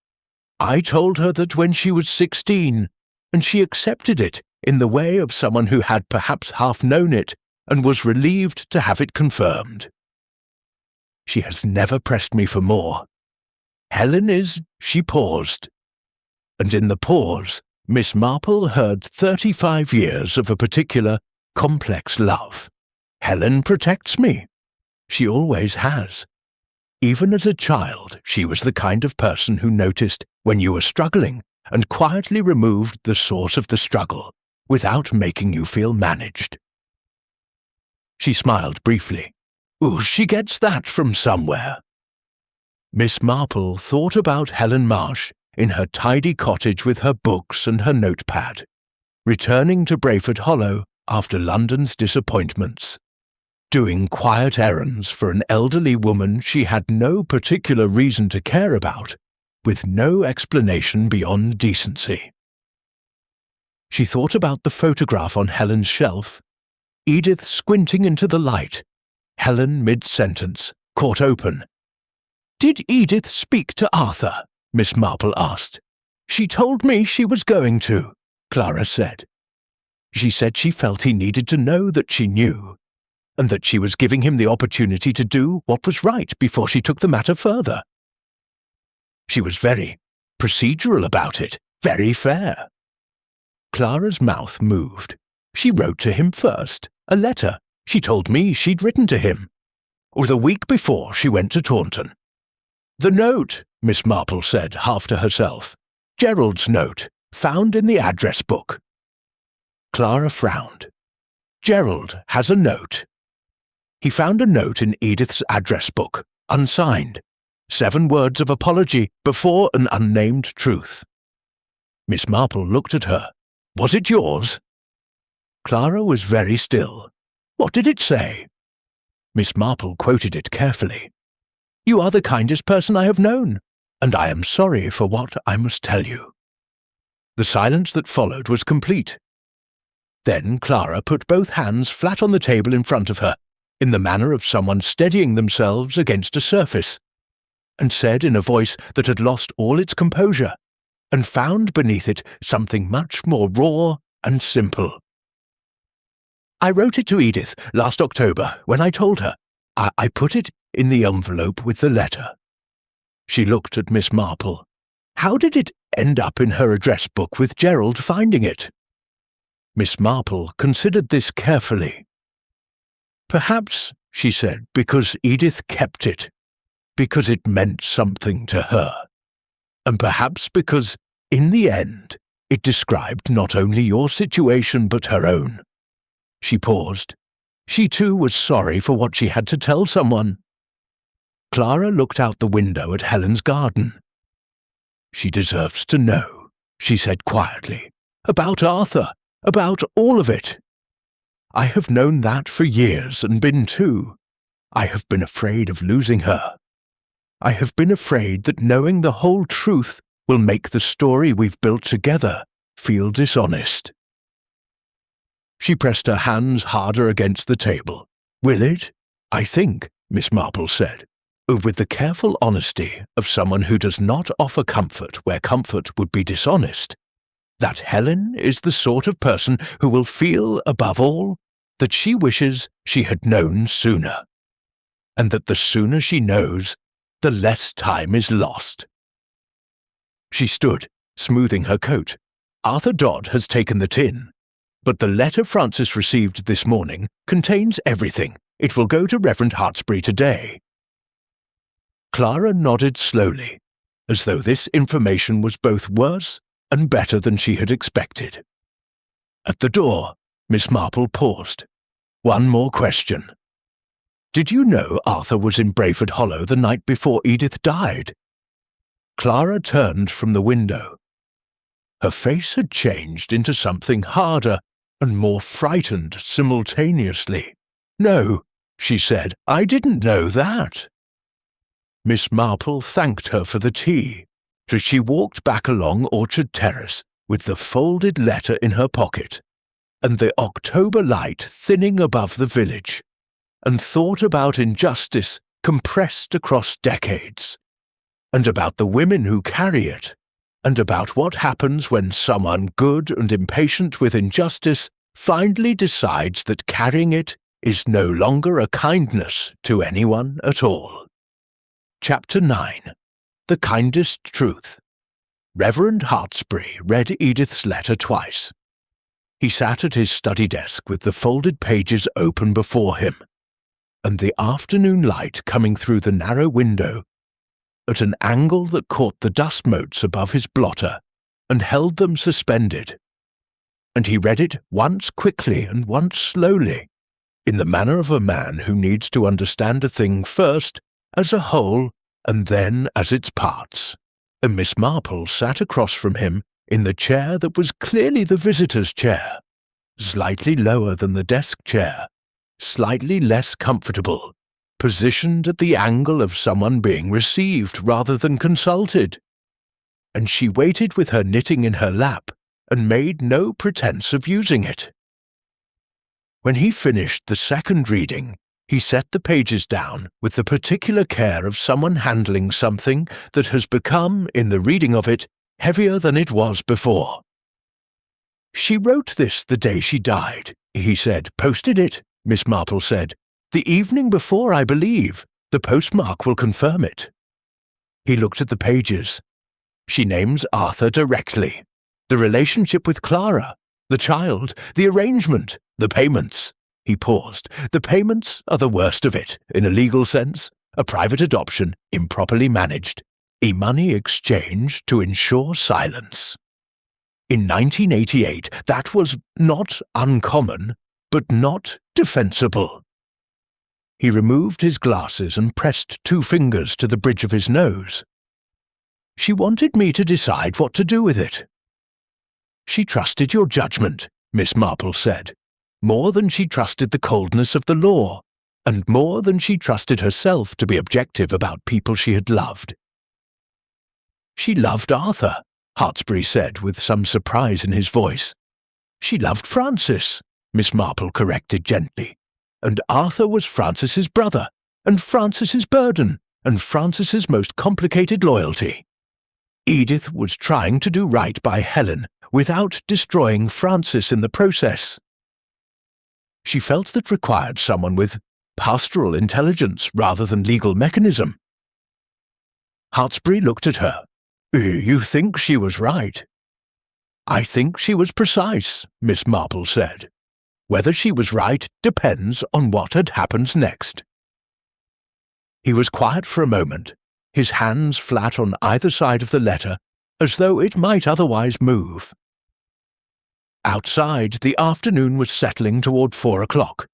I told her that when she was 16, and she accepted it in the way of someone who had perhaps half known it and was relieved to have it confirmed. She has never pressed me for more. Helen is—" She paused, and in the pause Miss Marple heard 35 years of a particular complex love. Helen protects me. She always has. Even as a child, she was the kind of person who noticed when you were struggling and quietly removed the source of the struggle without making you feel managed. She smiled briefly. Ooh, she gets that from somewhere. Miss Marple thought about Helen Marsh in her tidy cottage with her books and her notepad, returning to Brayford Hollow after London's disappointments, doing quiet errands for an elderly woman she had no particular reason to care about, with no explanation beyond decency. She thought about the photograph on Helen's shelf, Edith squinting into the light, Helen mid-sentence, caught open. "Did Edith speak to Arthur?" Miss Marple asked. "She told me she was going to," Clara said. She said she felt he needed to know that she knew, and that she was giving him the opportunity to do what was right before she took the matter further. She was very procedural about it, very fair. Clara's mouth moved. She wrote to him first, a letter. She told me she'd written to him. Or the week before she went to Taunton. "The note," Miss Marple said, half to herself. "Gerald's note, found in the address book." Clara frowned. "Gerald has a note." He found a note in Edith's address book, unsigned. 7 words of apology before an unnamed truth. Miss Marple looked at her. "Was it yours?" Clara was very still. "What did it say?" Miss Marple quoted it carefully. "You are the kindest person I have known, and I am sorry for what I must tell you." The silence that followed was complete. Then Clara put both hands flat on the table in front of her, in the manner of someone steadying themselves against a surface, and said in a voice that had lost all its composure, and found beneath it something much more raw and simple. "I wrote it to Edith last October when I told her. I put it in the envelope with the letter." She looked at Miss Marple. "How did it end up in her address book with Gerald finding it?" Miss Marple considered this carefully. "Perhaps," she said, "because Edith kept it, because it meant something to her, and perhaps because, in the end, it described not only your situation but her own." She paused. She too was sorry for what she had to tell someone. Clara looked out the window at Helen's garden. "She deserves to know," she said quietly, "about Arthur, about all of it. I have known that for years and been too. I have been afraid of losing her. I have been afraid that knowing the whole truth will make the story we've built together feel dishonest." She pressed her hands harder against the table. "Will it? I think," Miss Marple said, with the careful honesty of someone who does not offer comfort where comfort would be dishonest, that Helen is the sort of person who will feel, above all, that she wishes she had known sooner, and that the sooner she knows, the less time is lost. She stood, smoothing her coat. "Arthur Dodd has taken the tin, but the letter Francis received this morning contains everything. It will go to Reverend Hartsbury today." Clara nodded slowly, as though this information was both worse and better than she had expected. At the door, Miss Marple paused. "One more question. Did you know Arthur was in Brayford Hollow the night before Edith died?" Clara turned from the window. Her face had changed into something harder and more frightened simultaneously. "No," she said, "I didn't know that." Miss Marple thanked her for the tea, as she walked back along Orchard Terrace with the folded letter in her pocket, and the October light thinning above the village, and thought about injustice compressed across decades, and about the women who carry it, and about what happens when someone good and impatient with injustice finally decides that carrying it is no longer a kindness to anyone at all. Chapter 9. The Kindest Truth. Reverend Hartsbury read Edith's letter twice. He sat at his study desk with the folded pages open before him, and the afternoon light coming through the narrow window at an angle that caught the dust motes above his blotter and held them suspended. And he read it once quickly and once slowly, in the manner of a man who needs to understand a thing first as a whole and then as its parts. And Miss Marple sat across from him in the chair that was clearly the visitor's chair, slightly lower than the desk chair, slightly less comfortable, positioned at the angle of someone being received rather than consulted. And she waited with her knitting in her lap and made no pretense of using it. When he finished the second reading, he set the pages down with the particular care of someone handling something that has become, in the reading of it, heavier than it was before. "She wrote this the day she died," he said. "Posted it," Miss Marple said. "The evening before, I believe. The postmark will confirm it." He looked at the pages. She names Arthur directly. The relationship with Clara, the child, the arrangement, the payments. He paused. The payments are the worst of it, in a legal sense. A private adoption, improperly managed. A money exchange to ensure silence. In 1988, that was not uncommon, but not defensible. He removed his glasses and pressed 2 fingers to the bridge of his nose. "She wanted me to decide what to do with it." "She trusted your judgment," Miss Marple said, "more than she trusted the coldness of the law, and more than she trusted herself to be objective about people she had loved." "She loved Arthur," Hartsbury said with some surprise in his voice. "She loved Francis," Miss Marple corrected gently. "And Arthur was Francis's brother, and Francis's burden, and Francis's most complicated loyalty. Edith was trying to do right by Helen without destroying Francis in the process. She felt that required someone with pastoral intelligence rather than legal mechanism." Hartsbury looked at her. "You think she was right?" "I think she was precise," Miss Marple said. "Whether she was right depends on what had happened next." He was quiet for a moment, his hands flat on either side of the letter, as though it might otherwise move. Outside, the afternoon was settling toward 4 o'clock,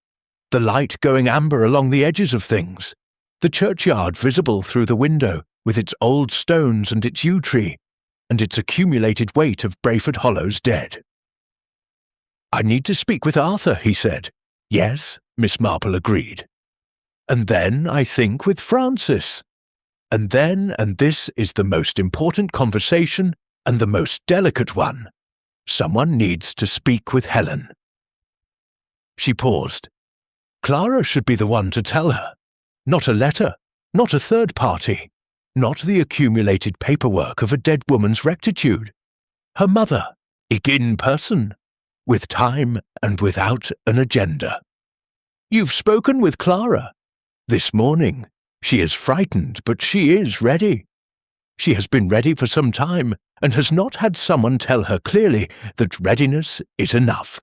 the light going amber along the edges of things, the churchyard visible through the window with its old stones and its yew tree, and its accumulated weight of Brayford Hollow's dead. "I need to speak with Arthur," he said. "Yes," Miss Marple agreed. "And then, I think, with Francis. And then, and this is the most important conversation and the most delicate one, someone needs to speak with Helen." She paused. "Clara should be the one to tell her. Not a letter, not a third party, not the accumulated paperwork of a dead woman's rectitude. Her mother, in person, with time and without an agenda. You've spoken with Clara. This morning. She is frightened, but she is ready. She has been ready for some time and has not had someone tell her clearly that readiness is enough."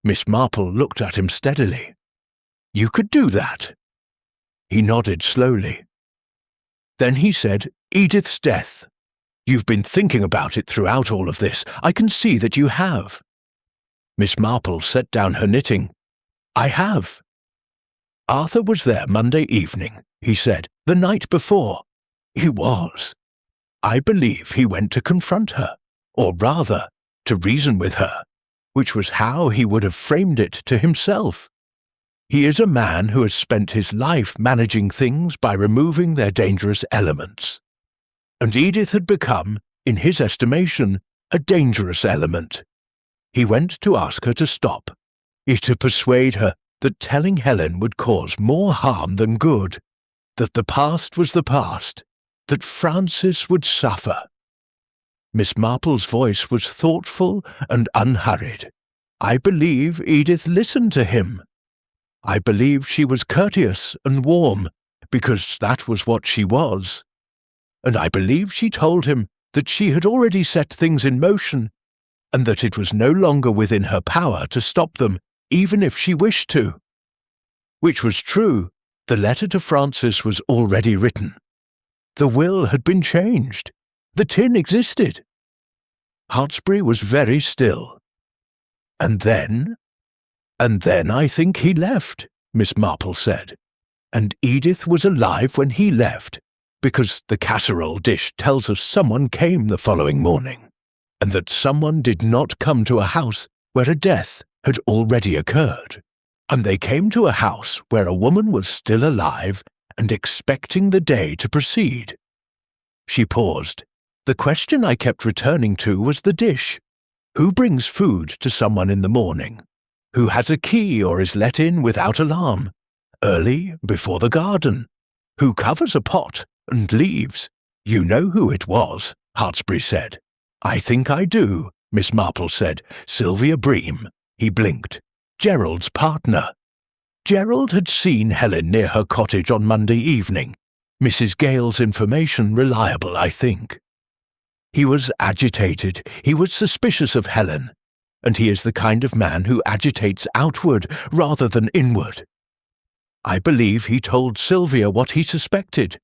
Miss Marple looked at him steadily. "You could do that?" He nodded slowly. Then he said, "Edith's death. You've been thinking about it throughout all of this. I can see that you have." Miss Marple set down her knitting. "I have. Arthur was there Monday evening," he said, "the night before. He was. I believe he went to confront her, or rather, to reason with her, which was how he would have framed it to himself. He is a man who has spent his life managing things by removing their dangerous elements. And Edith had become, in his estimation, a dangerous element. He went to ask her to stop, to persuade her that telling Helen would cause more harm than good, that the past was the past, that Francis would suffer." Miss Marple's voice was thoughtful and unhurried. "I believe Edith listened to him. I believe she was courteous and warm, because that was what she was. And I believe she told him that she had already set things in motion, and that it was no longer within her power to stop them, even if she wished to. Which was true. The letter to Francis was already written. The will had been changed. The tin existed. Hartsbury was very still. And then I think he left, Miss Marple said. And Edith was alive when he left, because the casserole dish tells us someone came the following morning, and that someone did not come to a house where a death had already occurred. And they came to a house where a woman was still alive and expecting the day to proceed. She paused. The question I kept returning to was the dish. Who brings food to someone in the morning? Who has a key or is let in without alarm? Early, before the garden? Who covers a pot and leaves? You know who it was, Hartsbury said. I think I do, Miss Marple said. Sylvia Bream. He blinked. Gerald's partner. Gerald had seen Helen near her cottage on Monday evening. Mrs. Gale's information reliable, I think. He was agitated. He was suspicious of Helen. And he is the kind of man who agitates outward rather than inward. I believe he told Sylvia what he suspected,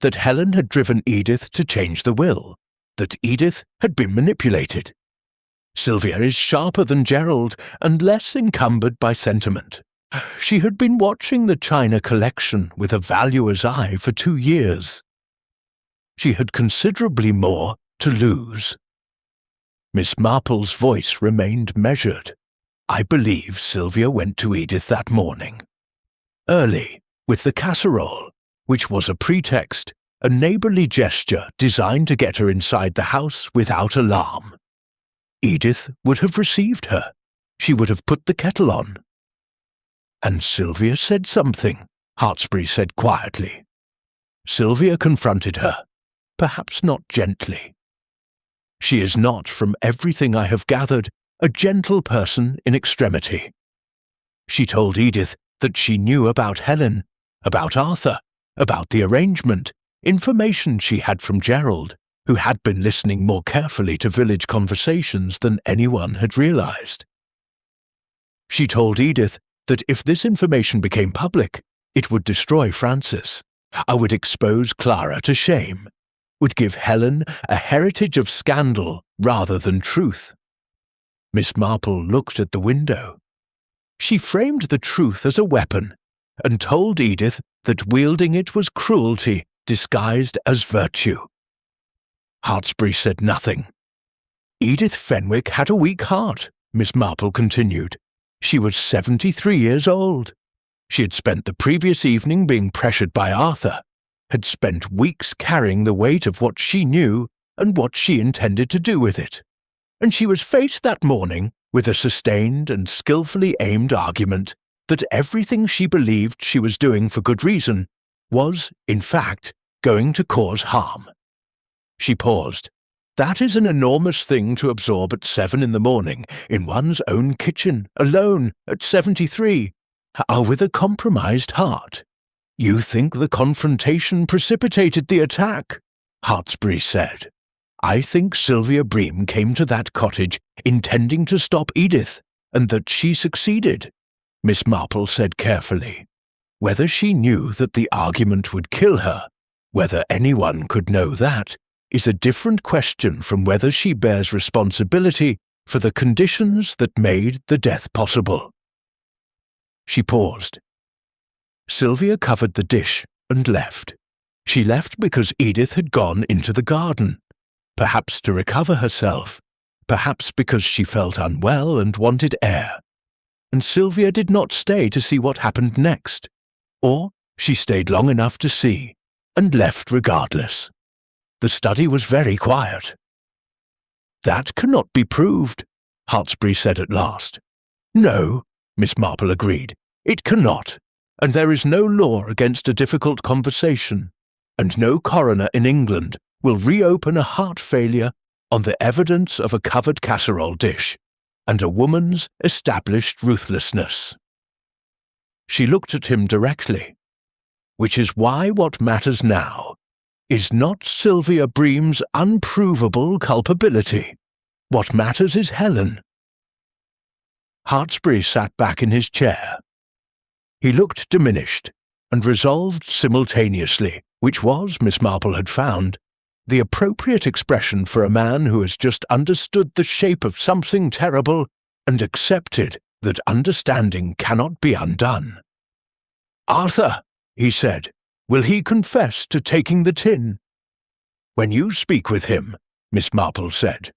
that Helen had driven Edith to change the will, that Edith had been manipulated. Sylvia is sharper than Gerald and less encumbered by sentiment. She had been watching the china collection with a valuer's eye for 2 years. She had considerably more to lose. Miss Marple's voice remained measured. I believe Sylvia went to Edith that morning. Early, with the casserole, which was a pretext, a neighbourly gesture designed to get her inside the house without alarm. Edith would have received her. She would have put the kettle on. And Sylvia said something, Hartsbury said quietly. Sylvia confronted her, perhaps not gently. She is not, from everything I have gathered, a gentle person in extremity. She told Edith that she knew about Helen, about Arthur, about the arrangement, information she had from Gerald, who had been listening more carefully to village conversations than anyone had realized. She told Edith that if this information became public, it would destroy Francis. I would expose Clara to shame, would give Helen a heritage of scandal rather than truth. Miss Marple looked at the window. She framed the truth as a weapon and told Edith that wielding it was cruelty disguised as virtue. Hartsbury said nothing. Edith Fenwick had a weak heart, Miss Marple continued. She was 73 years old. She had spent the previous evening being pressured by Arthur, had spent weeks carrying the weight of what she knew and what she intended to do with it. And she was faced that morning with a sustained and skillfully aimed argument that everything she believed she was doing for good reason was, in fact, going to cause harm. She paused. That is an enormous thing to absorb at 7 in the morning, in one's own kitchen, alone, at 73, with a compromised heart. You think the confrontation precipitated the attack, Hartsbury said. I think Sylvia Bream came to that cottage intending to stop Edith, and that she succeeded, Miss Marple said carefully. Whether she knew that the argument would kill her, whether anyone could know that, is a different question from whether she bears responsibility for the conditions that made the death possible. She paused. Sylvia covered the dish and left. She left because Edith had gone into the garden, perhaps to recover herself, perhaps because she felt unwell and wanted air. And Sylvia did not stay to see what happened next, or she stayed long enough to see, and left regardless. The study was very quiet. That cannot be proved, Hartsbury said at last. No, Miss Marple agreed. It cannot, and there is no law against a difficult conversation, and no coroner in England will reopen a heart failure on the evidence of a covered casserole dish and a woman's established ruthlessness. She looked at him directly. Which is why what matters now is not Sylvia Bream's unprovable culpability. What matters is Helen. Hartsbury sat back in his chair. He looked diminished, and resolved simultaneously, which was, Miss Marple had found, the appropriate expression for a man who has just understood the shape of something terrible and accepted that understanding cannot be undone. "Arthur," he said, "will he confess to taking the tin?" "When you speak with him," Miss Marple said,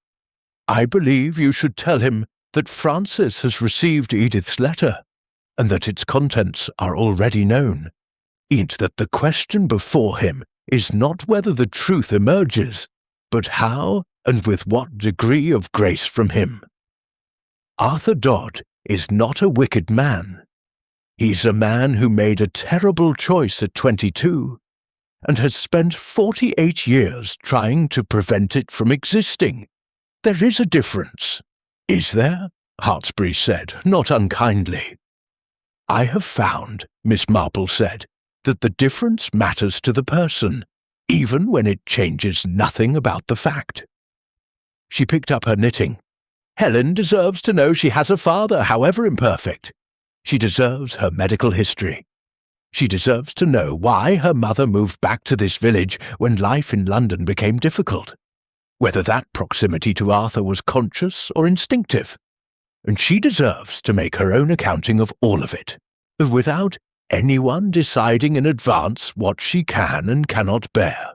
"I believe you should tell him that Francis has received Edith's letter, and that its contents are already known, and that the question before him is not whether the truth emerges, but how and with what degree of grace from him. Arthur Dodd is not a wicked man. He's a man who made a terrible choice at 22, and has spent 48 years trying to prevent it from existing. There is a difference." "Is there?" Hartsbury said, not unkindly. "I have found," Miss Marple said, "that the difference matters to the person, even when it changes nothing about the fact." She picked up her knitting. "Helen deserves to know she has a father, however imperfect. She deserves her medical history. She deserves to know why her mother moved back to this village when life in London became difficult, whether that proximity to Arthur was conscious or instinctive. And she deserves to make her own accounting of all of it, without anyone deciding in advance what she can and cannot bear."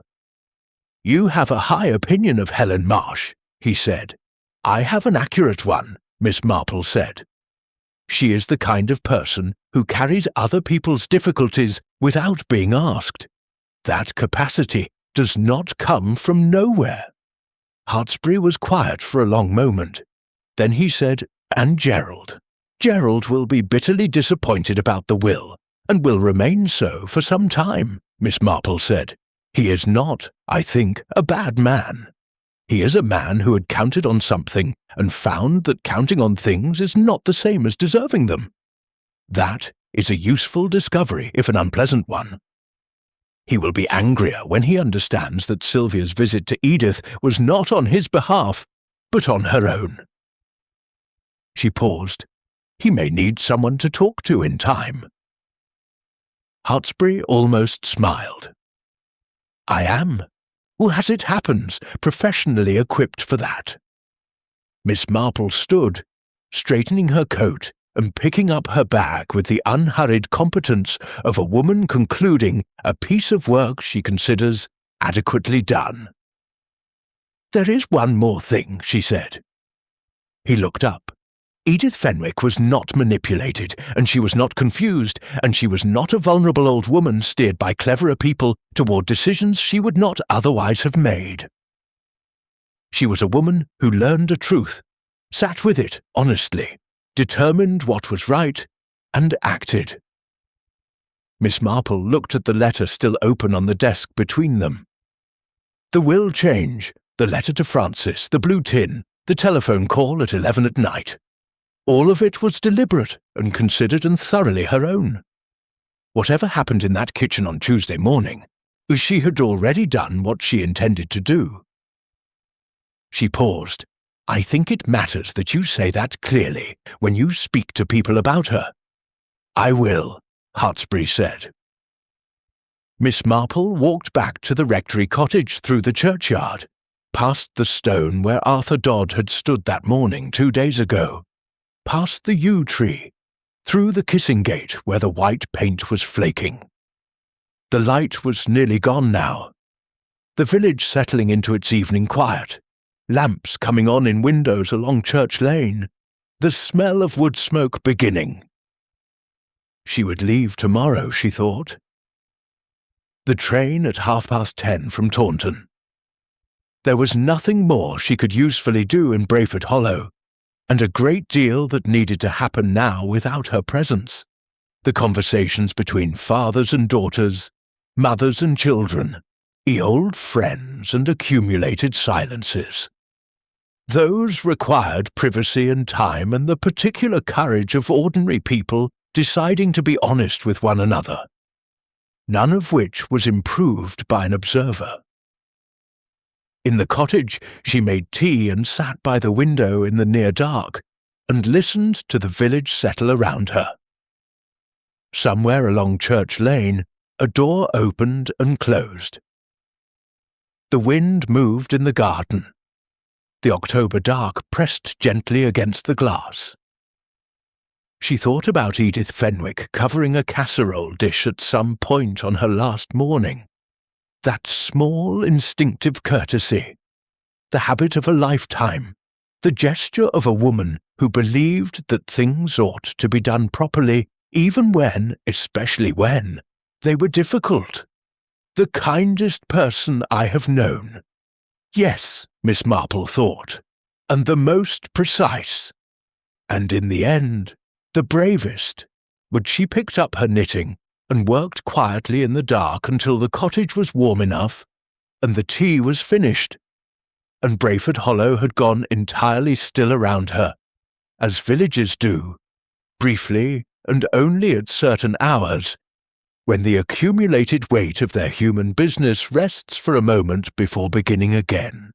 "You have a high opinion of Helen Marsh," he said. "I have an accurate one," Miss Marple said. "She is the kind of person who carries other people's difficulties without being asked. That capacity does not come from nowhere." Hartsbury was quiet for a long moment. Then he said, "And Gerald. Gerald will be bitterly disappointed about the will, and will remain so for some time," Miss Marple said. "He is not, I think, a bad man. He is a man who had counted on something and found that counting on things is not the same as deserving them. That is a useful discovery, if an unpleasant one. He will be angrier when he understands that Sylvia's visit to Edith was not on his behalf, but on her own." She paused. "He may need someone to talk to in time." Hartsbury almost smiled. "I am, as it happens, professionally equipped for that." Miss Marple stood, straightening her coat and picking up her bag with the unhurried competence of a woman concluding a piece of work she considers adequately done. "There is one more thing," she said. He looked up. Edith Fenwick was not manipulated, and she was not confused, and she was not a vulnerable old woman steered by cleverer people toward decisions she would not otherwise have made. She was a woman who learned a truth, sat with it honestly, determined what was right, and acted. Miss Marple looked at the letter still open on the desk between them. The will change, the letter to Francis, the blue tin, the telephone call at 11 at night. All of it was deliberate and considered and thoroughly her own. Whatever happened in that kitchen on Tuesday morning, she had already done what she intended to do. She paused. "I think it matters that you say that clearly when you speak to people about her." "I will," Hartsbury said. Miss Marple walked back to the rectory cottage through the churchyard, past the stone where Arthur Dodd had stood that morning 2 days ago, past the yew tree, through the kissing gate where the white paint was flaking. The light was nearly gone now, the village settling into its evening quiet, lamps coming on in windows along Church Lane, the smell of wood smoke beginning. She would leave tomorrow, she thought. The train at 10:30 from Taunton. There was nothing more she could usefully do in Brayford Hollow, and a great deal that needed to happen now without her presence. The conversations between fathers and daughters, mothers and children, the old friends and accumulated silences. Those required privacy and time and the particular courage of ordinary people deciding to be honest with one another, none of which was improved by an observer. In the cottage, she made tea and sat by the window in the near dark and listened to the village settle around her. Somewhere along Church Lane, a door opened and closed. The wind moved in the garden. The October dark pressed gently against the glass. She thought about Edith Fenwick covering a casserole dish at some point on her last morning. That small instinctive courtesy, the habit of a lifetime, the gesture of a woman who believed that things ought to be done properly even when, especially when, they were difficult. The kindest person I have known. Yes, Miss Marple thought, and the most precise. And in the end, the bravest, but she picked up her knitting and worked quietly in the dark until the cottage was warm enough and the tea was finished, and Brayford Hollow had gone entirely still around her, as villages do, briefly and only at certain hours, when the accumulated weight of their human business rests for a moment before beginning again.